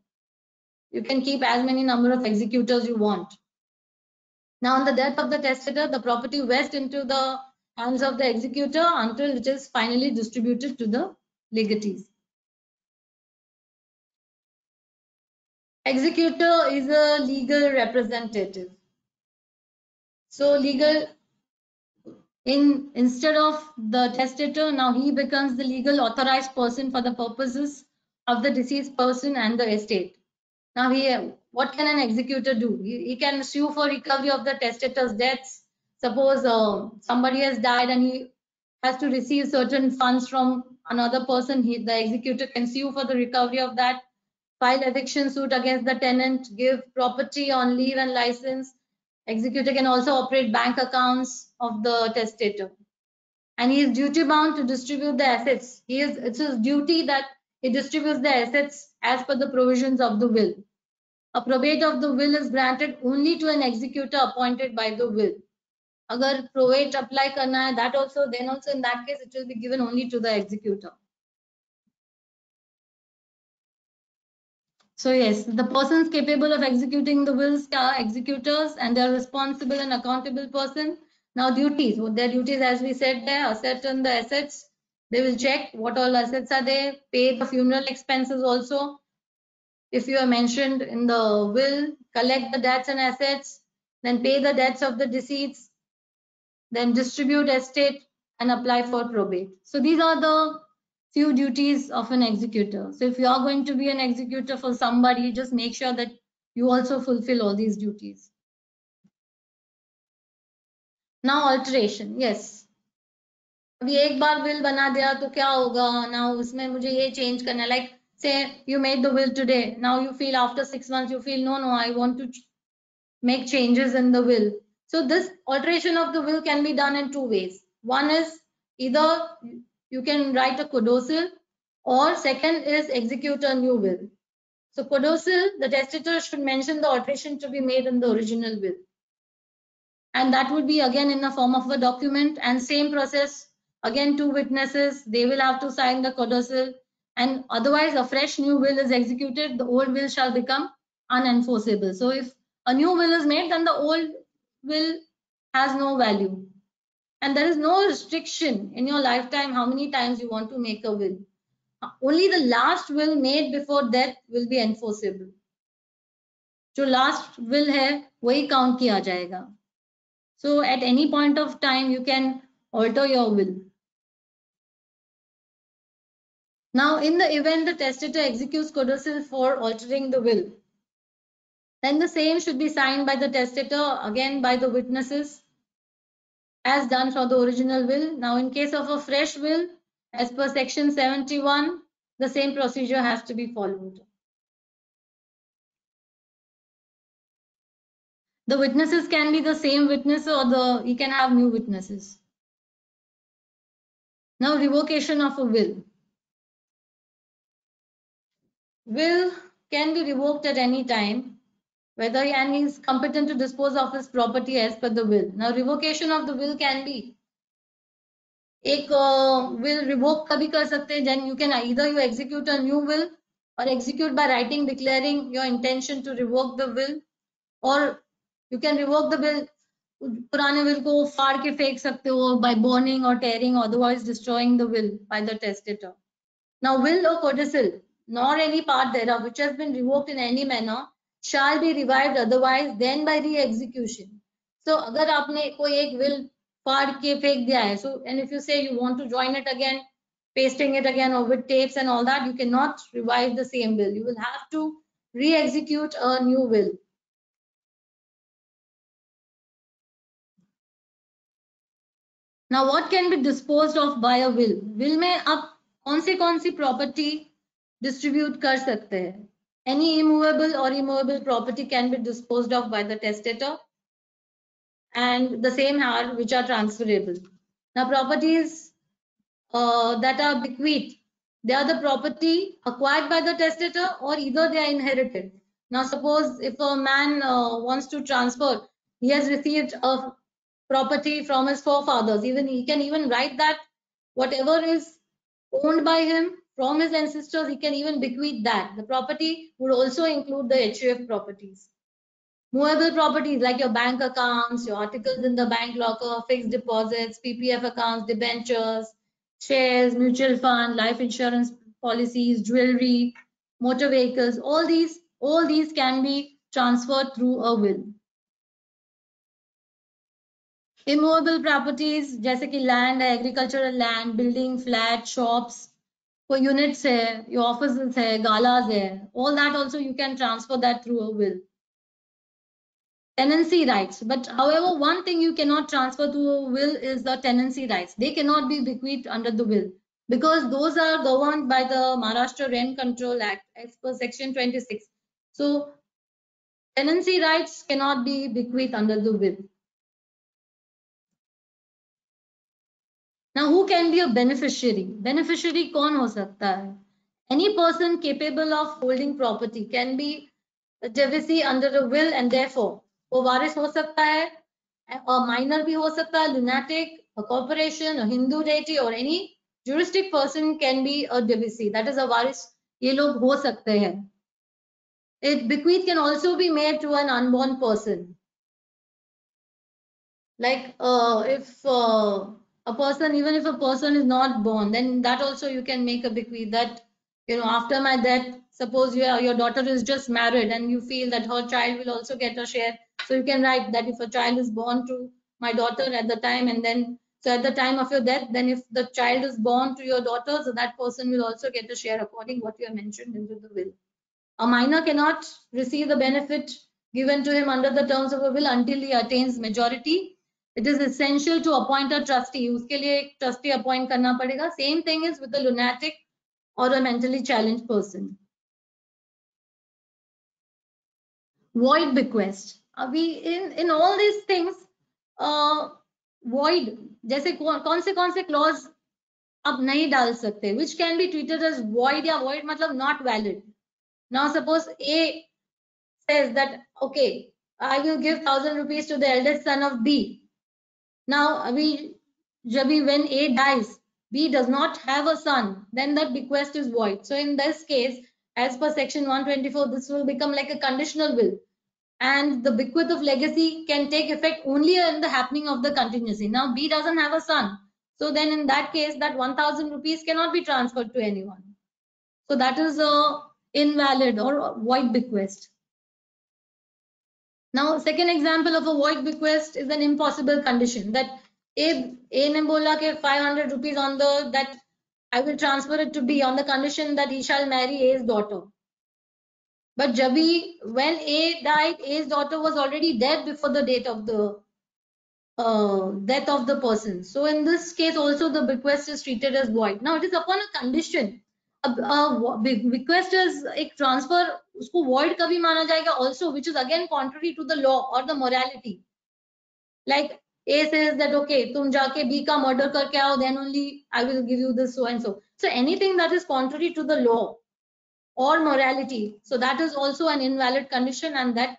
S3: You can keep as many number of executors you want. Now, on the death of the testator, the property vests into the hands of the executor until it is finally distributed to the legatees. Executor is a legal representative. So legal, instead of the testator, now he becomes the legal authorized person for the purposes of the deceased person and the estate. Now what can an executor do? He can sue for recovery of the testator's debts. Suppose somebody has died and he has to receive certain funds from another person, the executor can sue for the recovery of that, file eviction suit against the tenant, give property on leave and license. Executor can also operate bank accounts of the testator. And he is duty bound to distribute the assets. It's his duty that he distributes the assets as per the provisions of the will. A probate of the will is granted only to an executor appointed by the will. Agar probate apply karna hai, then also in that case it will be given only to the executor. So yes, the persons capable of executing the wills are executors, and they are responsible and accountable person. Now duties, what their duties, as we said there, ascertain the assets. They will check what all assets are there, pay the funeral expenses also. If you are mentioned in the will, collect the debts and assets, then pay the debts of the deceased, then distribute estate and apply for probate. So these are the few duties of an executor. So if you are going to be an executor for somebody, just make sure that you also fulfill all these duties. Now alteration, yes. अभी एक बार will बना दिया तो क्या होगा? Now उसमें मुझे ये change करना है. Like say you made the will today. Now you feel after 6 months you feel no, I want to make changes in the will. So this alteration of the will can be done in 2 ways. One is either you can write a codicil, or second is execute a new will. So codicil, the testator should mention the alteration to be made in the original will. And that would be again in the form of a document, and same process, again 2 witnesses, they will have to sign the codicil, and otherwise a fresh new will is executed, the old will shall become unenforceable. So if a new will is made, then the old will has no value. And there is no restriction in your lifetime how many times you want to make a will. Only the last will made before death will be enforceable. जो last will है वही count किया जाएगा. So at any point of time you can alter your will. Now in the event the testator executes codicil for altering the will, then the same should be signed by the testator, again by the witnesses, as done for the original will. Now in case of a fresh will, as per section 71, the same procedure has to be followed. The witnesses can be the same witness, or you can have new witnesses. Now revocation of a will. Will can be revoked at any time, whether and he is competent to dispose of his property as per the will. Now revocation of the will can be एक will revoke कभी कर सकते हैं. Then you can either you execute a new will, or execute by writing declaring your intention to revoke the will, or you can revoke the will. पुराने will को फाड़ के फेंक सकते हो by burning or tearing, otherwise destroying the will by the testator. Now will or codicil, nor any part thereof which has been revoked in any manner shall be revived otherwise than by re-execution. So अगर आपने कोई एक will फाड़ के फेंक दिया है, so and if you say you want to join it again, pasting it again or with tapes and all that, you cannot revive the same will. You will have to re-execute a new will. Now what can be disposed of by a will? Will में आप कौन सी property distribute कर सकते हैं? Any immovable or immovable property can be disposed of by the testator, and the same are which are transferable. Now, properties that are bequeathed, they are the property acquired by the testator, or either they are inherited. Now, suppose if a man wants to transfer, he has received a property from his forefathers. Even he can even write that whatever is owned by him from his ancestors, he can even bequeath that. The property would also include the HUF properties. Movable properties like your bank accounts, your articles in the bank locker, fixed deposits, PPF accounts, debentures, shares, mutual fund, life insurance policies, jewelry, motor vehicles, all these can be transferred through a will. Immovable properties जैसे कि land है, agricultural land, building, flat, shops, कोई units है, your offices है, galas है, all that also you can transfer that through a will. Tenancy rights, but however, one thing you cannot transfer to a will is the tenancy rights. They cannot be bequeathed under the will because those are governed by the Maharashtra Rent Control Act as per section 26. So tenancy rights cannot be bequeathed under the will. Now, who can be a beneficiary? Beneficiary कौन हो सकता है? Any person capable of holding property can be a devotee under a will, and therefore वो वारिस हो सकता है, a minor भी हो सकता है, lunatic, a corporation, a Hindu deity, or any juristic person can be a devotee. That is a वारिस. ये लोग हो सकते हैं. It bequeath can also be made to an unborn person. Like if a person, even if a person is not born, then that also you can make a bequeath that, you know, after my death, suppose your daughter is just married and you feel that her child will also get a share. So you can write that if a child is born to my daughter at the time, and then so at the time of your death, then if the child is born to your daughter, so that person will also get a share according what you have mentioned into the will. A minor cannot receive the benefit given to him under the terms of a will until he attains majority. It is essential to appoint a trustee. उसके लिए एक trustee appoint करना पड़ेगा. Same thing is with a lunatic or a mentally challenged person. Void bequest. अभी in all these things, void जैसे कौन से clause अब नहीं डाल सकते, which can be treated as void या void मतलब not valid. Now suppose A says that, okay, I will give 1,000 rupees to the eldest son of B. Now, when A dies, B does not have a son, then that bequest is void. So in this case, as per section 124, this will become like a conditional will. And the bequest of legacy can take effect only in the happening of the contingency. Now, B doesn't have a son. So then in that case, that 1,000 rupees cannot be transferred to anyone. So that is a invalid or void bequest. Now, second example of a void bequest is an impossible condition that A ने बोला कि 500 rupees on that I will transfer it to B on the condition that he shall marry A's daughter. But when A died, A's daughter was already dead before the date of the death of the person. So in this case also the bequest is treated as void. Now it is upon a condition. Bequest is एक transfer, उसको void कभी माना जाएगा also, which is again contrary to the law or the morality. Like A says that, okay, तुम जाके B का murder करके आओ, then only I will give you this so and so. So anything that is contrary to the law or morality, so that is also an invalid condition, and that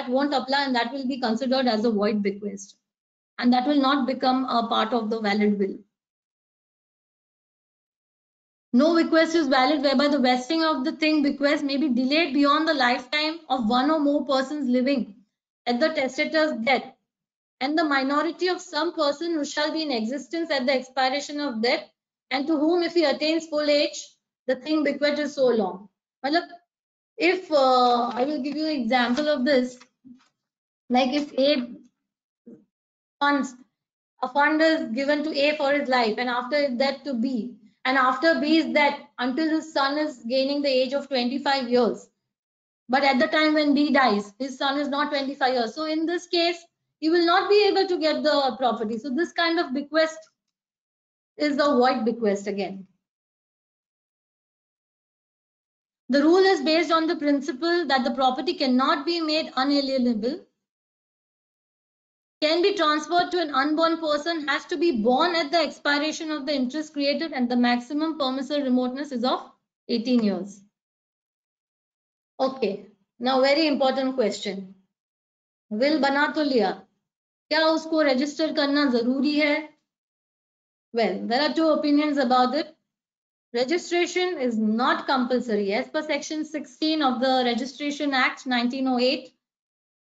S3: won't apply, and that will be considered as a void bequest, and that will not become a part of the valid will. No bequest is valid whereby the vesting of the thing bequest may be delayed beyond the lifetime of one or more persons living at the testator's death, and the minority of some person who shall be in existence at the expiration of death, and to whom, if he attains full age, the thing bequest is so long. If I will give you an example of this, like if a fund is given to A for his life, and after his death to B, and after B's death until his son is gaining the age of 25 years. But at the time when B dies, his son is not 25 years. So in this case, he will not be able to get the property. So this kind of bequest is a void bequest again. The rule is based on the principle that the property cannot be made unalienable, can be transferred to an unborn person, has to be born at the expiration of the interest created, and the maximum permissible remoteness is of 18 years. Okay, now very important question. Will बना तो लिया, क्या उसको register करना जरूरी है? Well, there are two opinions about it. Registration is not compulsory. As per section 16 of the Registration Act 1908,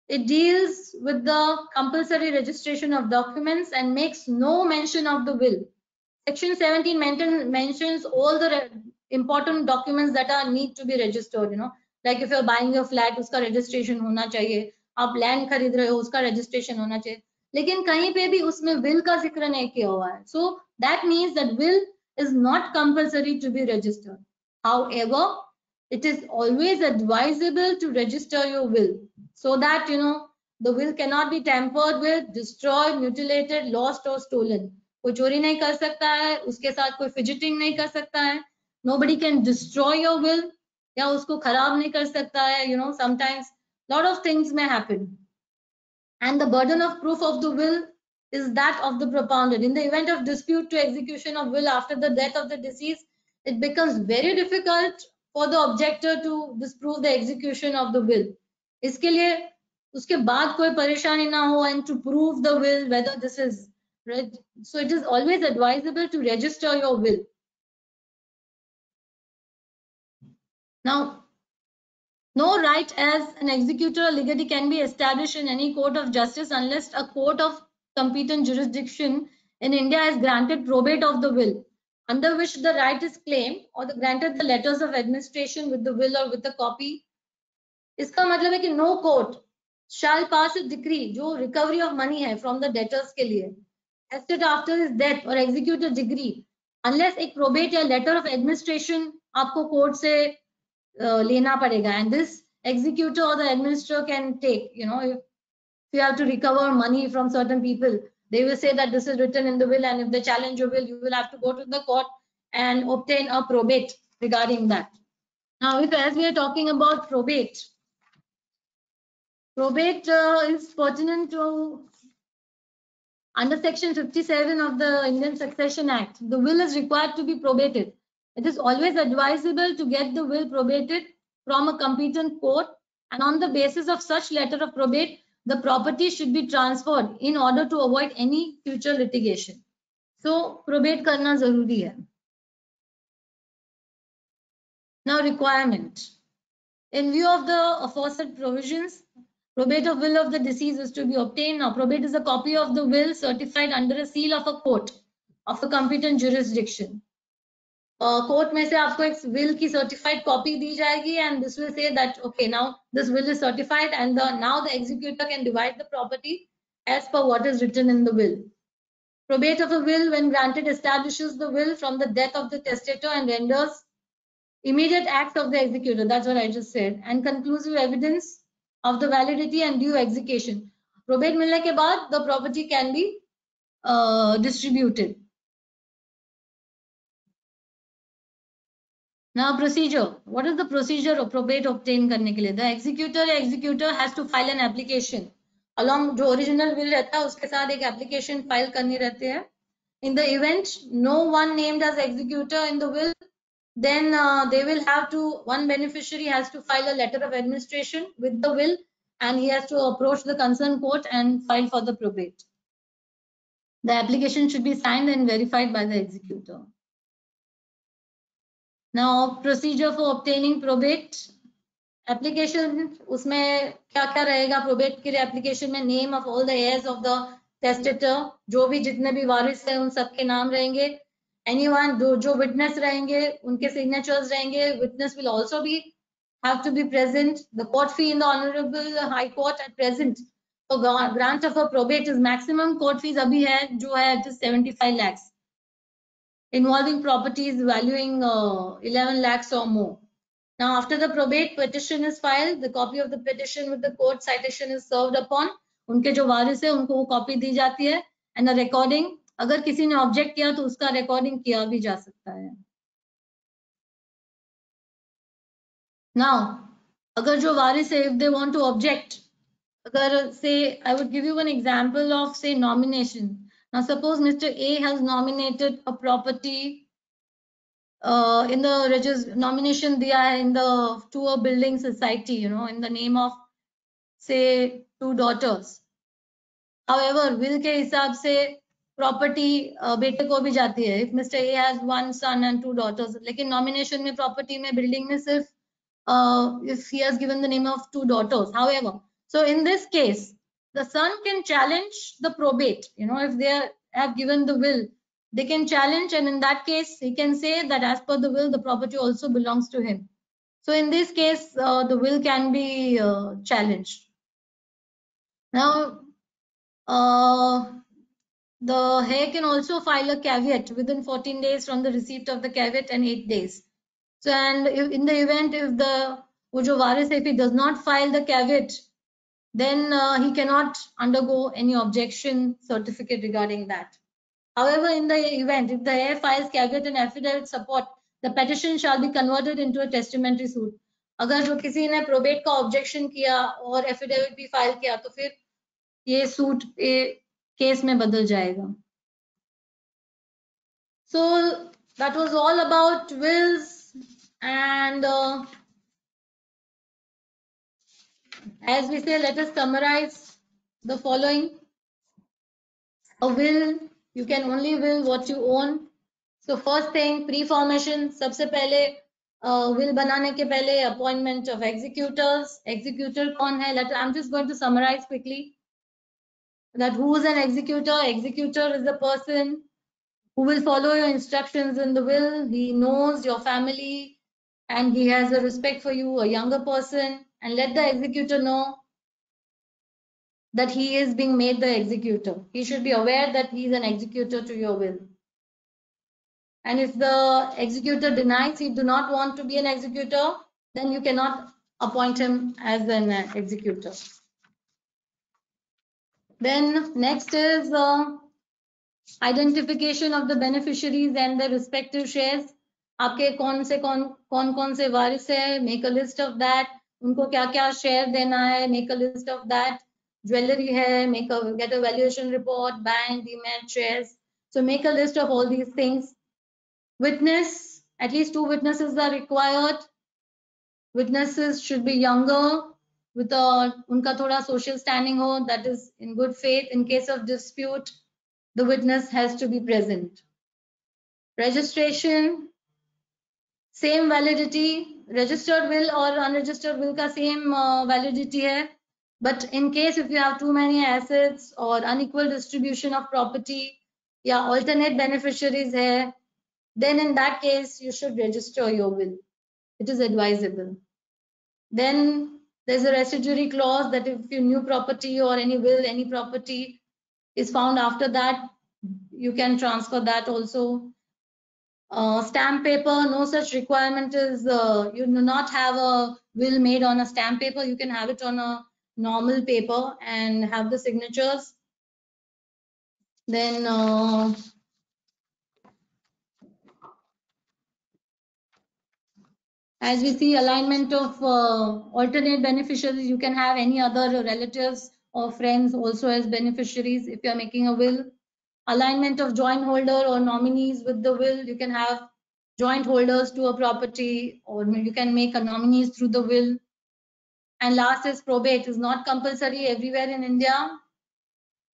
S3: it deals with the compulsory registration of documents and makes no mention of the will. Section 17 mentions all the important documents that are need to be registered, like if you're buying a flat, uska registration hona chahiye, aap land kharid rahe ho, uska registration hona chahiye, lekin kahin pe bhi usme will ka zikr nahi kiya hua hai. So that means that will is not compulsory to be registered. However, it is always advisable to register your will so that the will cannot be tampered with, destroyed, mutilated, lost or stolen. कोई चोरी नहीं कर सकता है, उसके साथ कोई fidgeting नहीं कर सकता है. Nobody can destroy your will, या उसको खराब नहीं कर सकता है. Sometimes lot of things may happen, and the burden of proof of the will is that of the propounded. In the event of dispute to execution of will after the death of the deceased, it becomes very difficult for the objector to disprove the execution of the will. इसके लिए उसके बाद कोई परेशानी ना हो, and to prove the will, whether this is so it is always advisable to register your will. Now, no right as an executor or legate can be established in any court of justice unless a court of competent jurisdiction in India has granted probate of the will, under which the right is claimed, or granted the letters of administration with the will or with a copy. इसका मतलब है कि no court shall pass a decree जो recovery of money है from the debtors के लिए, except after his death, or execute a decree unless एक probate या letter of administration आपको court से लेना पड़ेगा. And this executor or the administrator can take, if you have to recover money from certain people, they will say that this is written in the will, and if they challenge your will, you will have to go to the court and obtain a probate regarding that. Now, as we are talking about probate is pertinent to under section 57 of the Indian Succession Act. The will is required to be probated. It is always advisable to get the will probated from a competent court, and on the basis of such letter of probate, the property should be transferred in order to avoid any future litigation. So, probate karna zaruri hai. Now, requirement. In view of the aforesaid provisions, probate of will of the deceased is to be obtained. Now, probate is a copy of the will certified under a seal of a court of a competent jurisdiction. Court में से आपको एक will की certified copy दी जाएगी, and this will say that okay, now this will is certified, and now the executor can divide the property as per what is written in the will. Probate of a will, when granted, establishes the will from the death of the testator and renders immediate acts of the executor. That's what I just said, and conclusive evidence of the validity and due execution. Probate मिलने के बाद the property can be distributed. Now, procedure. What is the procedure of probate obtain करने के लिए? The executor has to file an application along जो original will रहता है उसके साथ एक application file करनी रहती है. In the event no one named as executor in the will, then they will have to, one beneficiary has to file a letter of administration with the will, and he has to approach the concerned court and file for the probate. The application should be signed and verified by the executor. Now, procedure for obtaining probate. Application, उसमें क्या-क्या रहेगा probate के लिए application में? Name of all the heirs of the testator, जो भी जितने भी वारिस हैं उन सबके नाम रहेंगे. Anyone जो witness रहेंगे उनके signatures रहेंगे. Witness will also have to be present. The court fee in the Honorable High Court at present for grant of a probate is maximum court fees अभी है जो है it is 75 lakhs. Involving properties valuing 11 lakhs or more. Now, after the probate petition is filed, the copy of the petition with the court citation is served upon. उनके जो वारिस है उनको वो copy दी जाती है, and a recording. अगर किसी ने ऑब्जेक्ट किया तो उसका रिकॉर्डिंग किया भी जा सकता है. Now, agar jo waris hai, if they want to object, agar say, I would give you an example of say nomination. Now, suppose Mr. A has nominated a property in the nomination diya hai in the to a building society, you know, in the name of say 2 daughters. However, will के हिसाब से property बेटे को भी जाती है. If Mr. A has 1 son and 2 daughters, लेकिन nomination में प्रॉपर्टी में बिल्डिंग में सिर्फ if he has given the name of 2 daughters. However, so in this case, the son can challenge the probate. You know, if they have given the will, they can challenge, and in that case, he can say that as per the will, the property also belongs to him. So in this case, the will can be challenged. Now, the heir can also file a caveat within 14 days from the receipt of the caveat and 8 days. So, and if, in the event if the Ujo Varis, if he does not file the caveat, then he cannot undergo any objection certificate regarding that. However, in the event if the heir files caveat and affidavit support, the petition shall be converted into a testamentary suit. अगर जो किसी ने probate का objection किया और affidavit भी file किया, तो फिर ये suit केस में बदल जाएगा. So that was all about wills, and as we say, let us summarize the following. A will, you can only will what you own. So first thing, pre-formation, सबसे पहले will बनाने के पहले appointment of executors. Executor कौन है? I'm just going to summarize quickly that who is an executor. Executor is the person who will follow your instructions in the will. He knows your family and he has a respect for you, a younger person, and let the executor know that he is being made the executor. He should be aware that he is an executor to your will. And if the executor denies he do not want to be an executor, then you cannot appoint him as an executor. Then next is identification of the beneficiaries and their respective shares. आपके कौन से वारिस है, make a list of that. उनको क्या क्या share देना है, make a list of that. Jewelry है, get a valuation report, bank, demat, shares. So make a list of all these things. Witness, at least 2 witnesses are required. Witnesses should be younger, with उनका थोड़ा social standing हो, that is in good faith. In case of dispute, the witness has to be present. Registration, same validity. Registered will or unregistered will का same validity है. But in case if you have too many assets or unequal distribution of property, या alternate beneficiaries है, then in that case you should register your will. It is advisable. Then there's a residuary clause that if your new property or any will, any property is found after that, you can transfer that also. Stamp paper, no such requirement is, you do not have a will made on a stamp paper. You can have it on a normal paper and have the signatures. Then as we see, alignment of alternate beneficiaries, you can have any other relatives or friends also as beneficiaries if you are making a will. Alignment of joint holder or nominees with the will, you can have joint holders to a property, or you can make a nominees through the will. And last is probate, is not compulsory everywhere in India.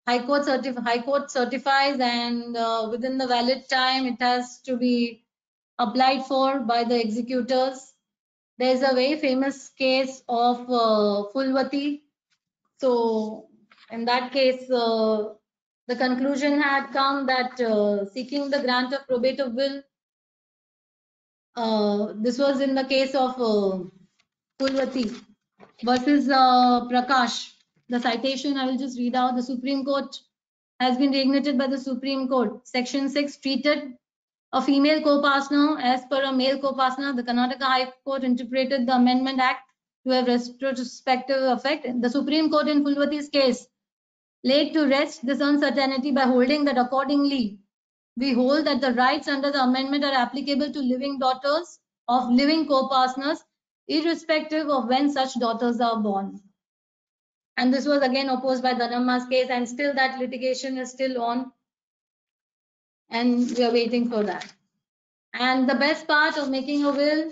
S3: High Court certifies, and within the valid time it has to be applied for by the executors. There is a very famous case of Phulwati. So in that case, the conclusion had come that seeking the grant of probate of will, this was in the case of Phulwati versus Prakash. The citation I will just read out. The Supreme Court has been reignited by the Supreme Court. Section 6 treated a female co-partner as per a male co-partner. The Karnataka High Court interpreted the Amendment Act to have retrospective effect. The Supreme Court in Phulwati's case laid to rest this uncertainty by holding that accordingly, we hold that the rights under the amendment are applicable to living daughters of living co-partners irrespective of when such daughters are born. And this was again opposed by Dhanamma's case, and still that litigation is still on, and we are waiting for that. And the best part of making a will,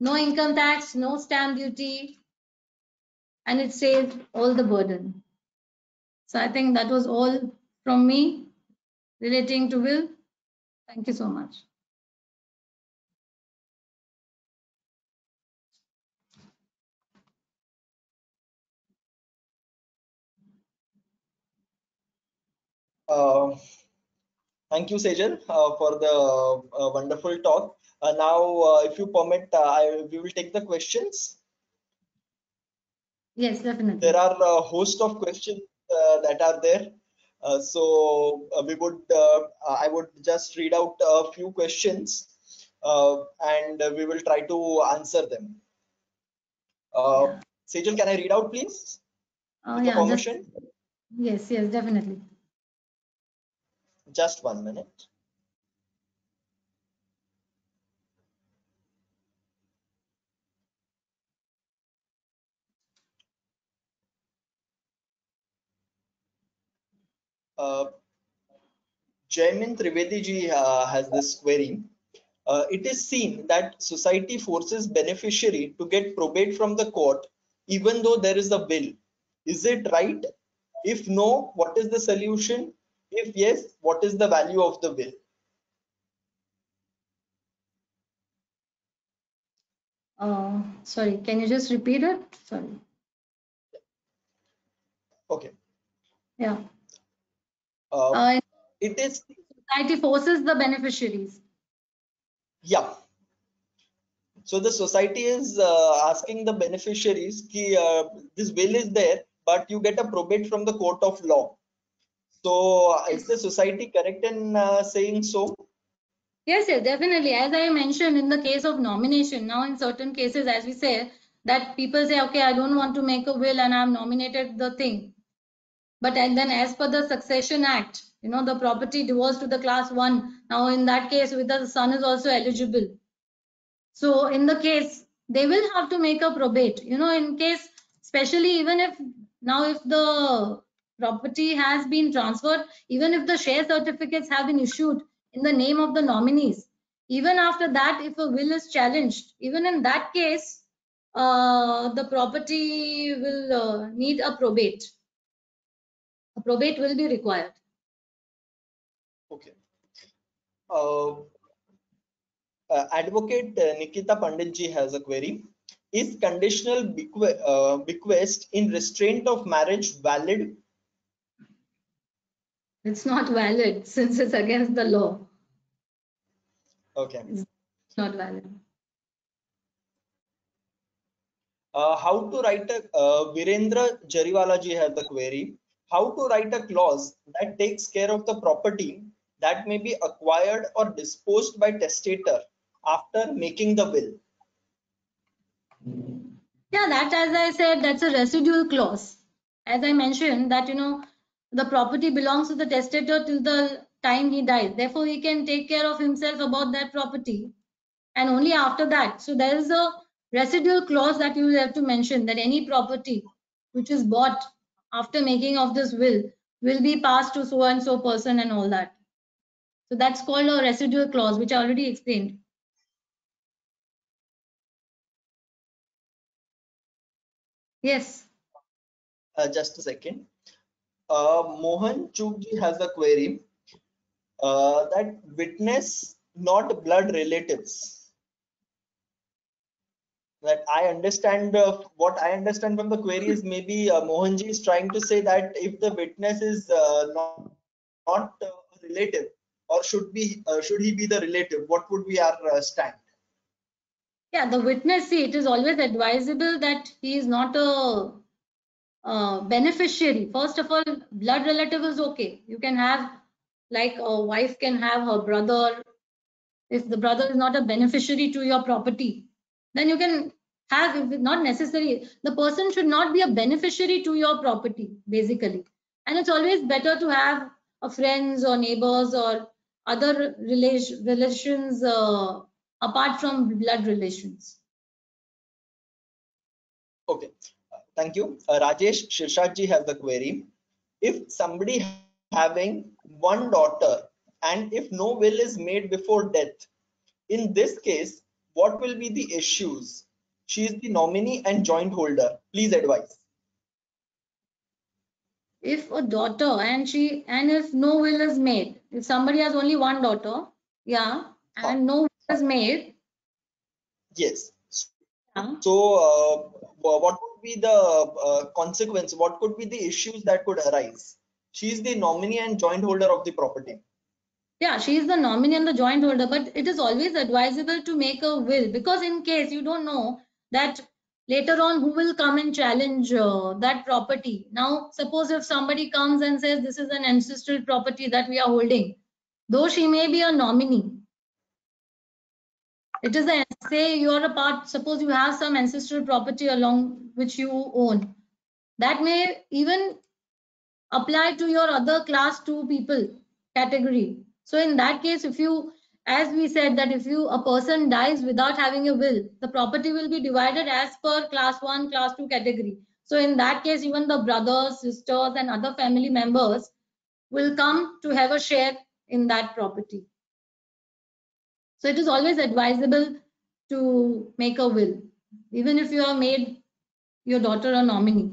S3: no income tax, no stamp duty, and it saved all the burden. So I think that was all from me relating to will. Thank you so much.
S1: Thank you, Sejal, for the wonderful talk. Now, if you permit, we will take the questions.
S3: Yes, definitely.
S1: There are a host of questions that are there. I would just read out a few questions and we will try to answer them. Sejal, can I read out, please? With your permission?
S3: Yes, definitely.
S1: Just 1 minute. Jaimin Trivedi ji has this query. It is seen that society forces beneficiary to get probate from the court even though there is a will. Is it right? If no, what is the solution? If yes, what is the value of the will?
S3: Sorry, can you just repeat it? Sorry.
S1: Okay.
S3: Yeah.
S1: It is
S3: society forces the beneficiaries.
S1: Yeah. So the society is asking the beneficiaries ki, this will is there, but you get a probate from the court of law. So is the society correct in saying so?
S3: Yes, definitely. As I mentioned in the case of nomination, now in certain cases, as we say, that people say, okay, I don't want to make a will and I've nominated the thing. But and then as per the Succession Act, the property divorced to the class 1. Now in that case, whether the son is also eligible. So in the case, they will have to make a probate, in case, especially even if the property has been transferred, even if the share certificates have been issued in the name of the nominees, even after that, if a will is challenged, even in that case, the property will need a probate. A probate will be required.
S1: Okay. Advocate Nikita Panditji has a query. Is conditional bequest in restraint of marriage valid?
S3: It's not valid since it's against the law.
S1: Okay.
S3: It's not valid.
S1: How to write a Virendra Jariwala ji has the query. How to write a clause that takes care of the property that may be acquired or disposed by testator after making the will?
S3: Yeah, that, as I said, that's a residual clause. As I mentioned that, the property belongs to the testator till the time he dies. Therefore, he can take care of himself about that property. And only after that. So there is a residual clause that you will have to mention that any property which is bought after making of this will be passed to so and so person and all that. So that's called a residual clause, which I already explained. Yes.
S1: Just a second. Mohan Chugji has a query that witness not blood relatives. That I understand, what I understand from the query is maybe Mohanji is trying to say that if the witness is not a relative, or should he be the relative, what would be our stand?
S3: Yeah, the witness, see, it is always advisable that he is not a beneficiary. First of all, blood relative is okay. You can have, like a wife can have her brother. If the brother is not a beneficiary to your property, then you can have, if it's not necessary, the person should not be a beneficiary to your property, basically. And it's always better to have a friends or neighbors or other relations apart from blood relations.
S1: Okay, thank you. Rajesh Shirshakji has the query. If somebody having one daughter and if no will is made before death, in this case, what will be the issues? She is the nominee and joint holder. Please advise.
S3: If a daughter and if no will is made, if somebody has only one daughter, yeah, and no will is made,
S1: Yes.
S3: yeah,
S1: So, what would be the consequence? What could be the issues that could arise? She is the nominee and joint holder of the property.
S3: yeah, she is the nominee and the joint holder, but it is always advisable to make a will, because in case you don't know that later on who will come and challenge that property. Now, suppose if somebody comes and says this is an ancestral property that we are holding, though she may be a nominee, it is a, say you're a part, suppose you have some ancestral property along which you own, that may even apply to your other class 2 people category. So in that case, if you, as we said, that if you, a person dies without having a will, the property will be divided as per class 1, class 2 category. So in that case, even the brothers, sisters and other family members will come to have a share in that property. So it is always advisable to make a will, even if you have made your daughter a nominee.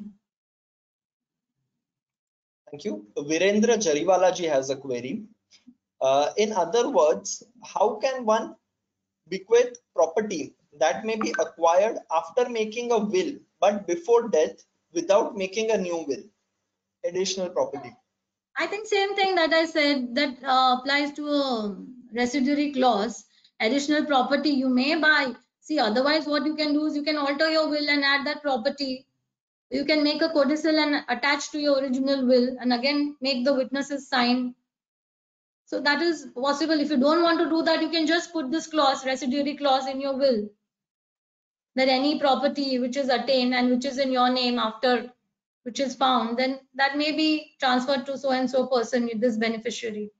S1: Thank you. Virendra Jariwala ji has a query. In other words, how can one bequeath property that may be acquired after making a will but before death without making a new will? Additional property.
S3: I think same thing that I said, that applies to a residuary clause. Additional property you may buy. See, otherwise what you can do is you can alter your will and add that property. You can make a codicil and attach to your original will and again make the witnesses sign. So that is possible. If you don't want to do that, you can just put this clause, residuary clause, in your will, that any property which is attained and which is in your name after which is found, then that may be transferred to so and so person, this beneficiary.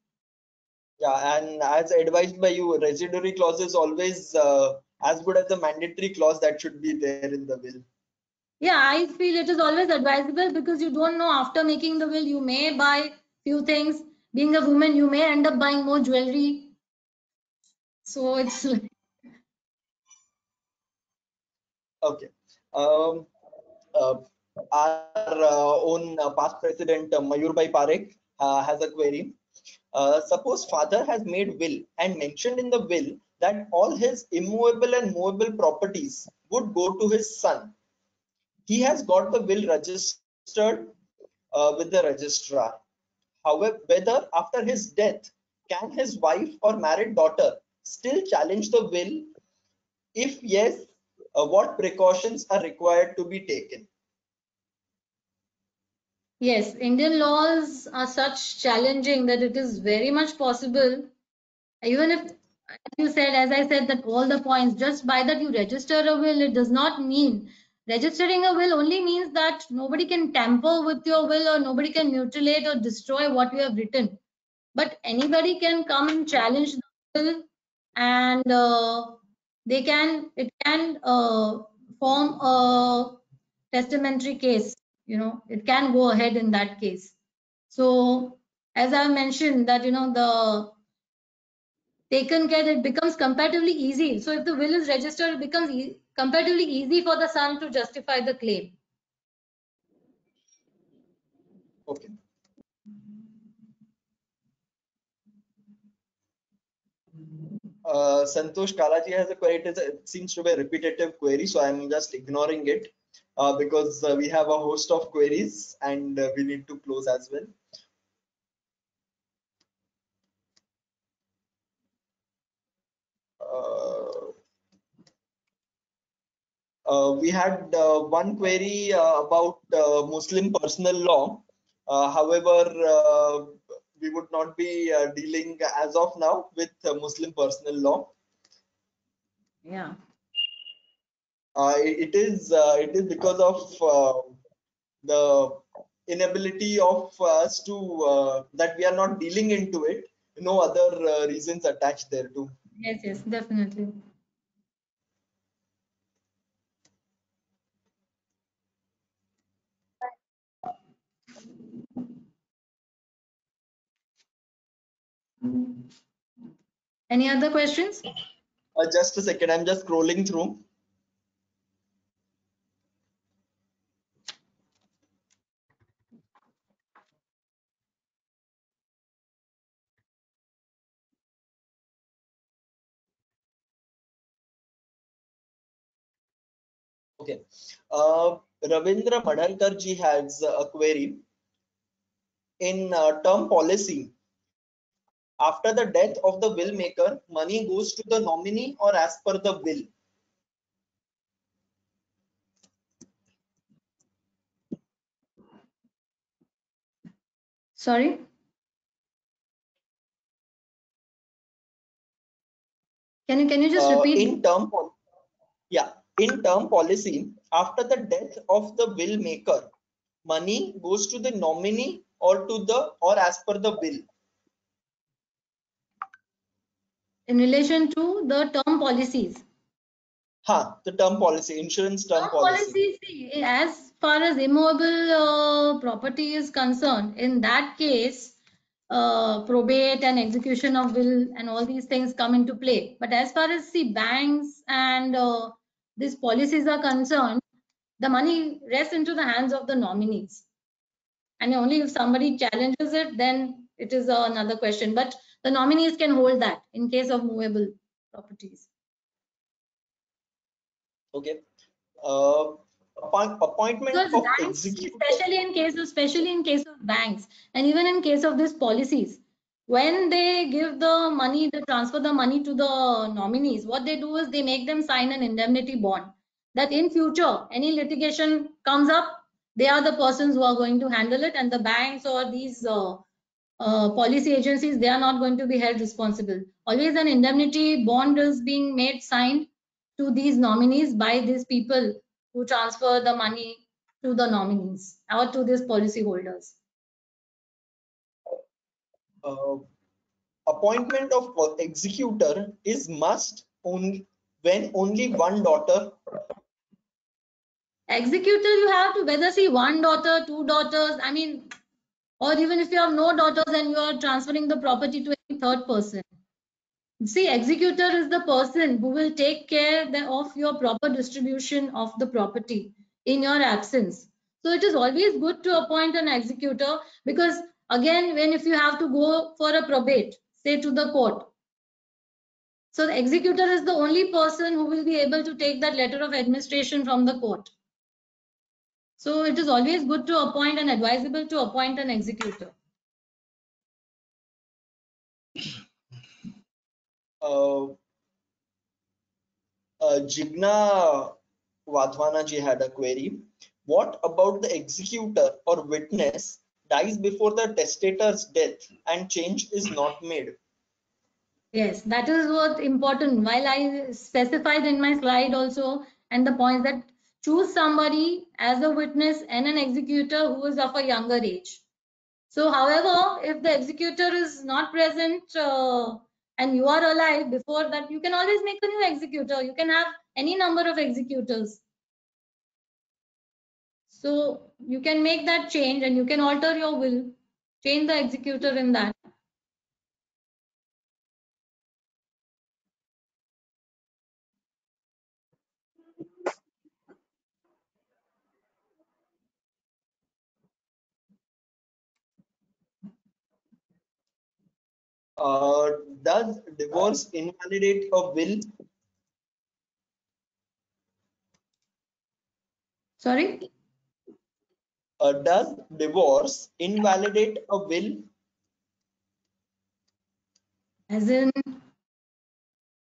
S1: Yeah, and as advised by you, residuary clause is always as good as the mandatory clause that should be there in the will.
S3: Yeah, I feel it is always advisable because you don't know, after making the will, you may buy few things. Being a woman, you may end up buying more jewelry. So it's
S1: Okay. Um, our own past president Mayur Bhai Parekh has a query. Suppose father has made will and mentioned in the will that all his immovable and movable properties would go to his son. He has got the will registered with the registrar. However, whether after his death can his wife or married daughter still challenge the will? If yes, what precautions are required to be taken?
S3: yes, Indian laws are such challenging that it is very much possible. Even if, as you said, as I said, that all the points, just by that you register a will, it does not mean, registering a will only means that nobody can tamper with your will or nobody can mutilate or destroy what you have written. But anybody can come and challenge the will, and it can form a testamentary case. It can go ahead in that case. So as I mentioned that, the taken care, it becomes comparatively easy. So if the will is registered, it becomes comparatively easy for the son to justify the claim.
S1: Okay. Santosh Kalaji has a query. It seems to be a repetitive query, so I'm just ignoring it because we have a host of queries and we need to close as well. We had one query about Muslim personal law. However, we would not be dealing as of now with Muslim personal law.
S3: Yeah.
S1: It is because of the inability of us to that we are not dealing into it. No other reasons attached there too.
S3: Yes, definitely. Any other questions?
S1: Just a second, I'm just scrolling through. Okay. Ravindra Madhalkar ji has a query. In term policy, after the death of the will maker, money goes to the nominee or as per the will?
S3: Sorry? Can you just repeat?
S1: In term policy, after the death of the will maker, money goes to the nominee or as per the will?
S3: In relation to the term policies.
S1: The term policy, insurance term policy.
S3: See, as far as immovable property is concerned, in that case, probate and execution of will and all these things come into play. But as far as the banks and these policies are concerned, the money rests into the hands of the nominees. And only if somebody challenges it, then it is another question. But the nominees can hold that in case of movable properties.
S1: Okay. Appointment
S3: Because
S1: of
S3: banks,
S1: executive.
S3: especially in case of banks, and even in case of these policies, when they give the money, they transfer the money to the nominees, what they do is they make them sign an indemnity bond that in future any litigation comes up, they are the persons who are going to handle it, and the banks or these policy agencies, they are not going to be held responsible. Always an indemnity bond is being made signed to these nominees by these people who transfer the money to the nominees or to these policy holders.
S1: Appointment of executor is must only when only one daughter.
S3: Executor, you have to whether see one daughter, two daughters, I mean, or even if you have no daughters and you are transferring the property to a third person. See, executor is the person who will take care of your proper distribution of the property in your absence. So it is always good to appoint an executor because again, when if you have to go for a probate, say to the court, so the executor is the only person who will be able to take that letter of administration from the court. So it is always good to appoint and advisable to appoint an executor.
S1: Jigna Wadhwana ji had a query. What about the executor or witness dies before the testator's death and change is not made?
S3: Yes, that is what important. While I specified in my slide also, and the point that choose somebody as a witness and an executor who is of a younger age. So, however, if the executor is not present and you are alive before that, you can always make a new executor. You can have any number of executors. So, you can make that change and you can alter your will, change the executor in that.
S1: Does divorce invalidate a will?
S3: Sorry?
S1: Does divorce invalidate a will?
S3: As in,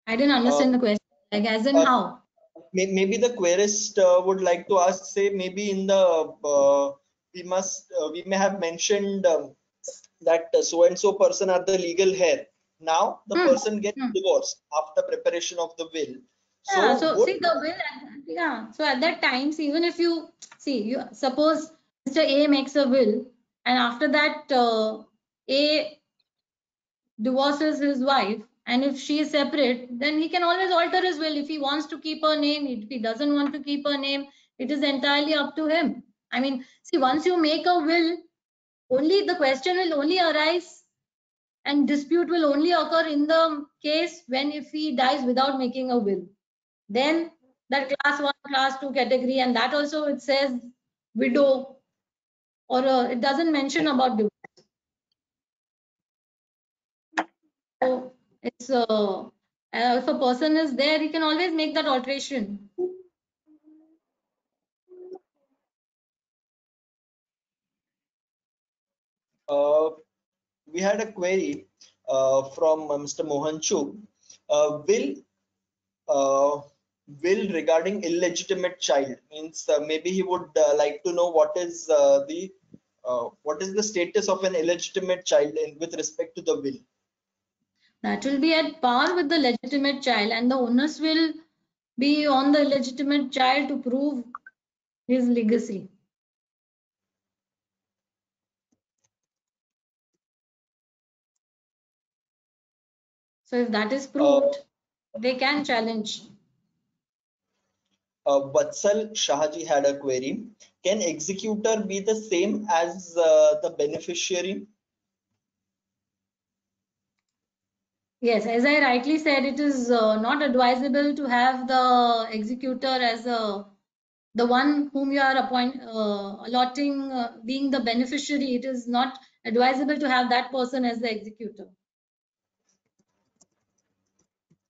S3: I didn't understand the question. Like, as in how?
S1: Maybe the querist would like to ask, say, maybe in the we may have mentioned that so and so person are the legal heir. Now the person gets divorced after preparation of the will.
S3: Yeah, so see the will, yeah. So at that time, see, even if you see, you suppose Mr. A makes a will, and after that, A divorces his wife, and if she is separate, then he can always alter his will if he wants to keep her name. If he doesn't want to keep her name, it is entirely up to him. I mean, see, once you make a will, only the question will only arise and dispute will only occur in the case when if he dies without making a will. Then that class 1, class 2 category, and that also it says widow, or it doesn't mention about divorce. So it's if a person is there, he can always make that alteration.
S1: We had a query from Mr. Mohan Chug. Will regarding illegitimate child, means maybe he would like to know what is the status of an illegitimate child with respect to the will.
S3: That will be at par with the legitimate child, and the onus will be on the illegitimate child to prove his legacy. So if that is proved, they can challenge.
S1: Vatsal Shahaji had a query. Can executor be the same as the beneficiary?
S3: Yes, as I rightly said, it is not advisable to have the executor as the one whom you are allotting being the beneficiary. It is not advisable to have that person as the executor.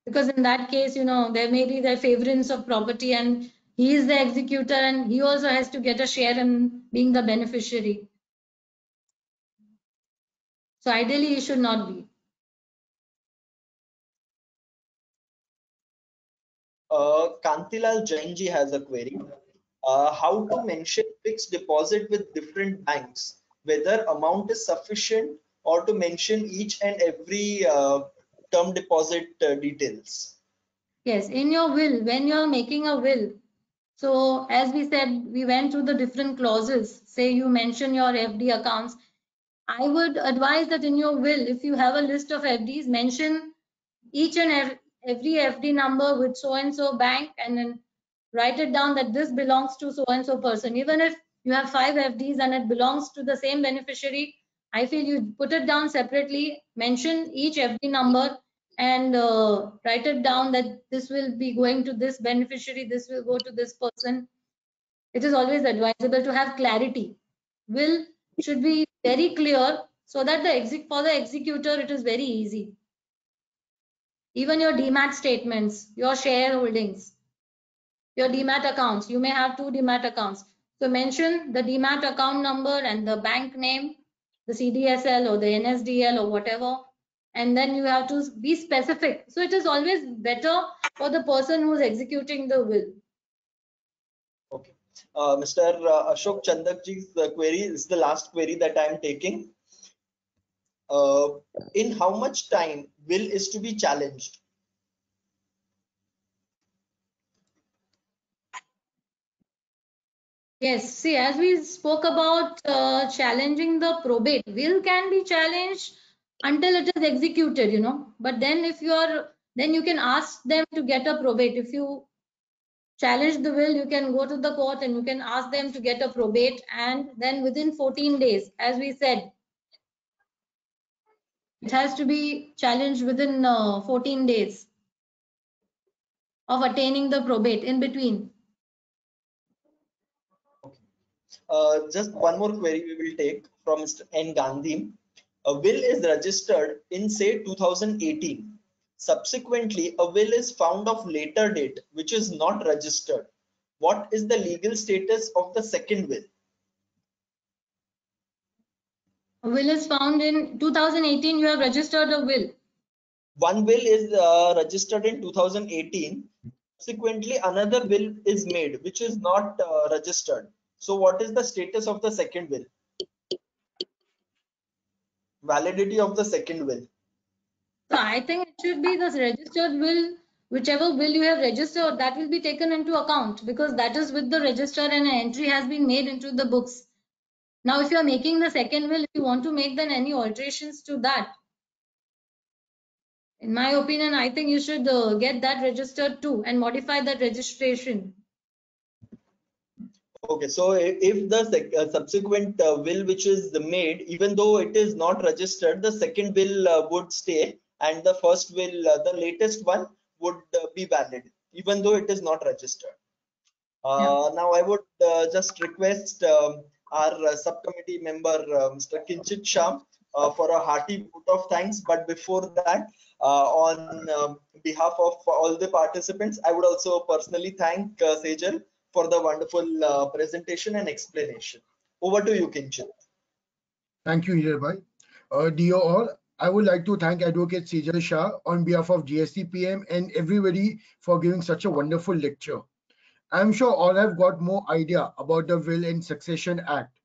S3: Because in that case, there may be the favorance of property, and he is the executor, and he also has to get a share in being the beneficiary. So ideally, he should not be.
S1: Kantilal Jainji has a query. How to mention fixed deposit with different banks, whether amount is sufficient, or to mention each and every term deposit details.
S3: Yes, in your will, when you are making a will, so as we said, we went through the different clauses. Say you mention your FD accounts. I would advise that in your will, if you have a list of FDs, mention each and every FD number with so and so bank, and then write it down that this belongs to so and so person. Even if you have 5 FDs and it belongs to the same beneficiary, I feel you put it down separately, mention each FD number, and write it down that this will be going to this beneficiary, this will go to this person. It is always advisable to have clarity. Will should be very clear, so that for the executor it is very easy. Even your demat statements, your shareholdings, your demat accounts, you may have 2 demat accounts. So mention the demat account number and the bank name, the CDSL or the NSDL or whatever, and then you have to be specific. So it is always better for the person who is executing the will.
S1: Okay. Mr. Ashok Chandakji's query is the last query that I am taking. In how much time will is to be challenged?
S3: Yes, see, as we spoke about challenging the probate, will can be challenged until it is executed, But then if then you can ask them to get a probate. If you challenge the will, you can go to the court and you can ask them to get a probate, and then within 14 days, as we said, it has to be challenged within 14 days of attaining the probate in between.
S1: Just one more query we will take from Mr. N. Gandhi. A will is registered in say 2018. Subsequently, a will is found of later date which is not registered. What is the legal status of the second will?
S3: A will is found in 2018. You have registered a will.
S1: One will is registered in 2018. Subsequently, another will is made which is not registered. So what is the status of the second will? Validity of the second will.
S3: So I think it should be this registered will, whichever will you have registered, that will be taken into account, because that is with the register and an entry has been made into the books. Now, if you are making the second will, if you want to make then any alterations to that, in my opinion, I think you should get that registered too and modify that registration.
S1: Okay, so if the subsequent will which is made, even though it is not registered, the second will would stay, and the first will, the latest one, would be valid, even though it is not registered. Now I would just request our subcommittee member, Mr. Kinchit Shah, for a hearty vote of thanks. But before that, on behalf of all the participants, I would also personally thank Sejal for the wonderful presentation and explanation. Over to you, Kinchit.
S4: Thank you, Hirbhai. Dear all, I would like to thank Advocate Sejal Shah on behalf of GSTPM and everybody for giving such a wonderful lecture. I'm sure all have got more idea about the Will and Succession Act.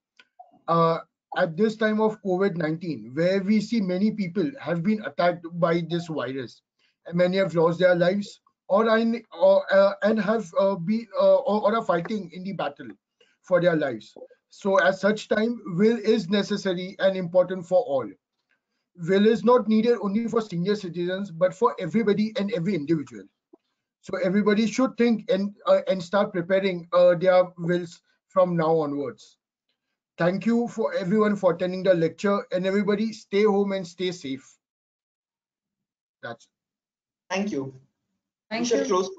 S4: At this time of COVID-19, where we see many people have been attacked by this virus, and many have lost their lives and have been or are fighting in the battle for their lives. So at such time, will is necessary and important for all. Will is not needed only for senior citizens, but for everybody and every individual. So everybody should think and start preparing their wills from now onwards. Thank you for everyone for attending the lecture, and everybody stay home and stay safe. That's it.
S1: Thank you.
S3: Thank
S1: We shall
S3: you.
S1: close.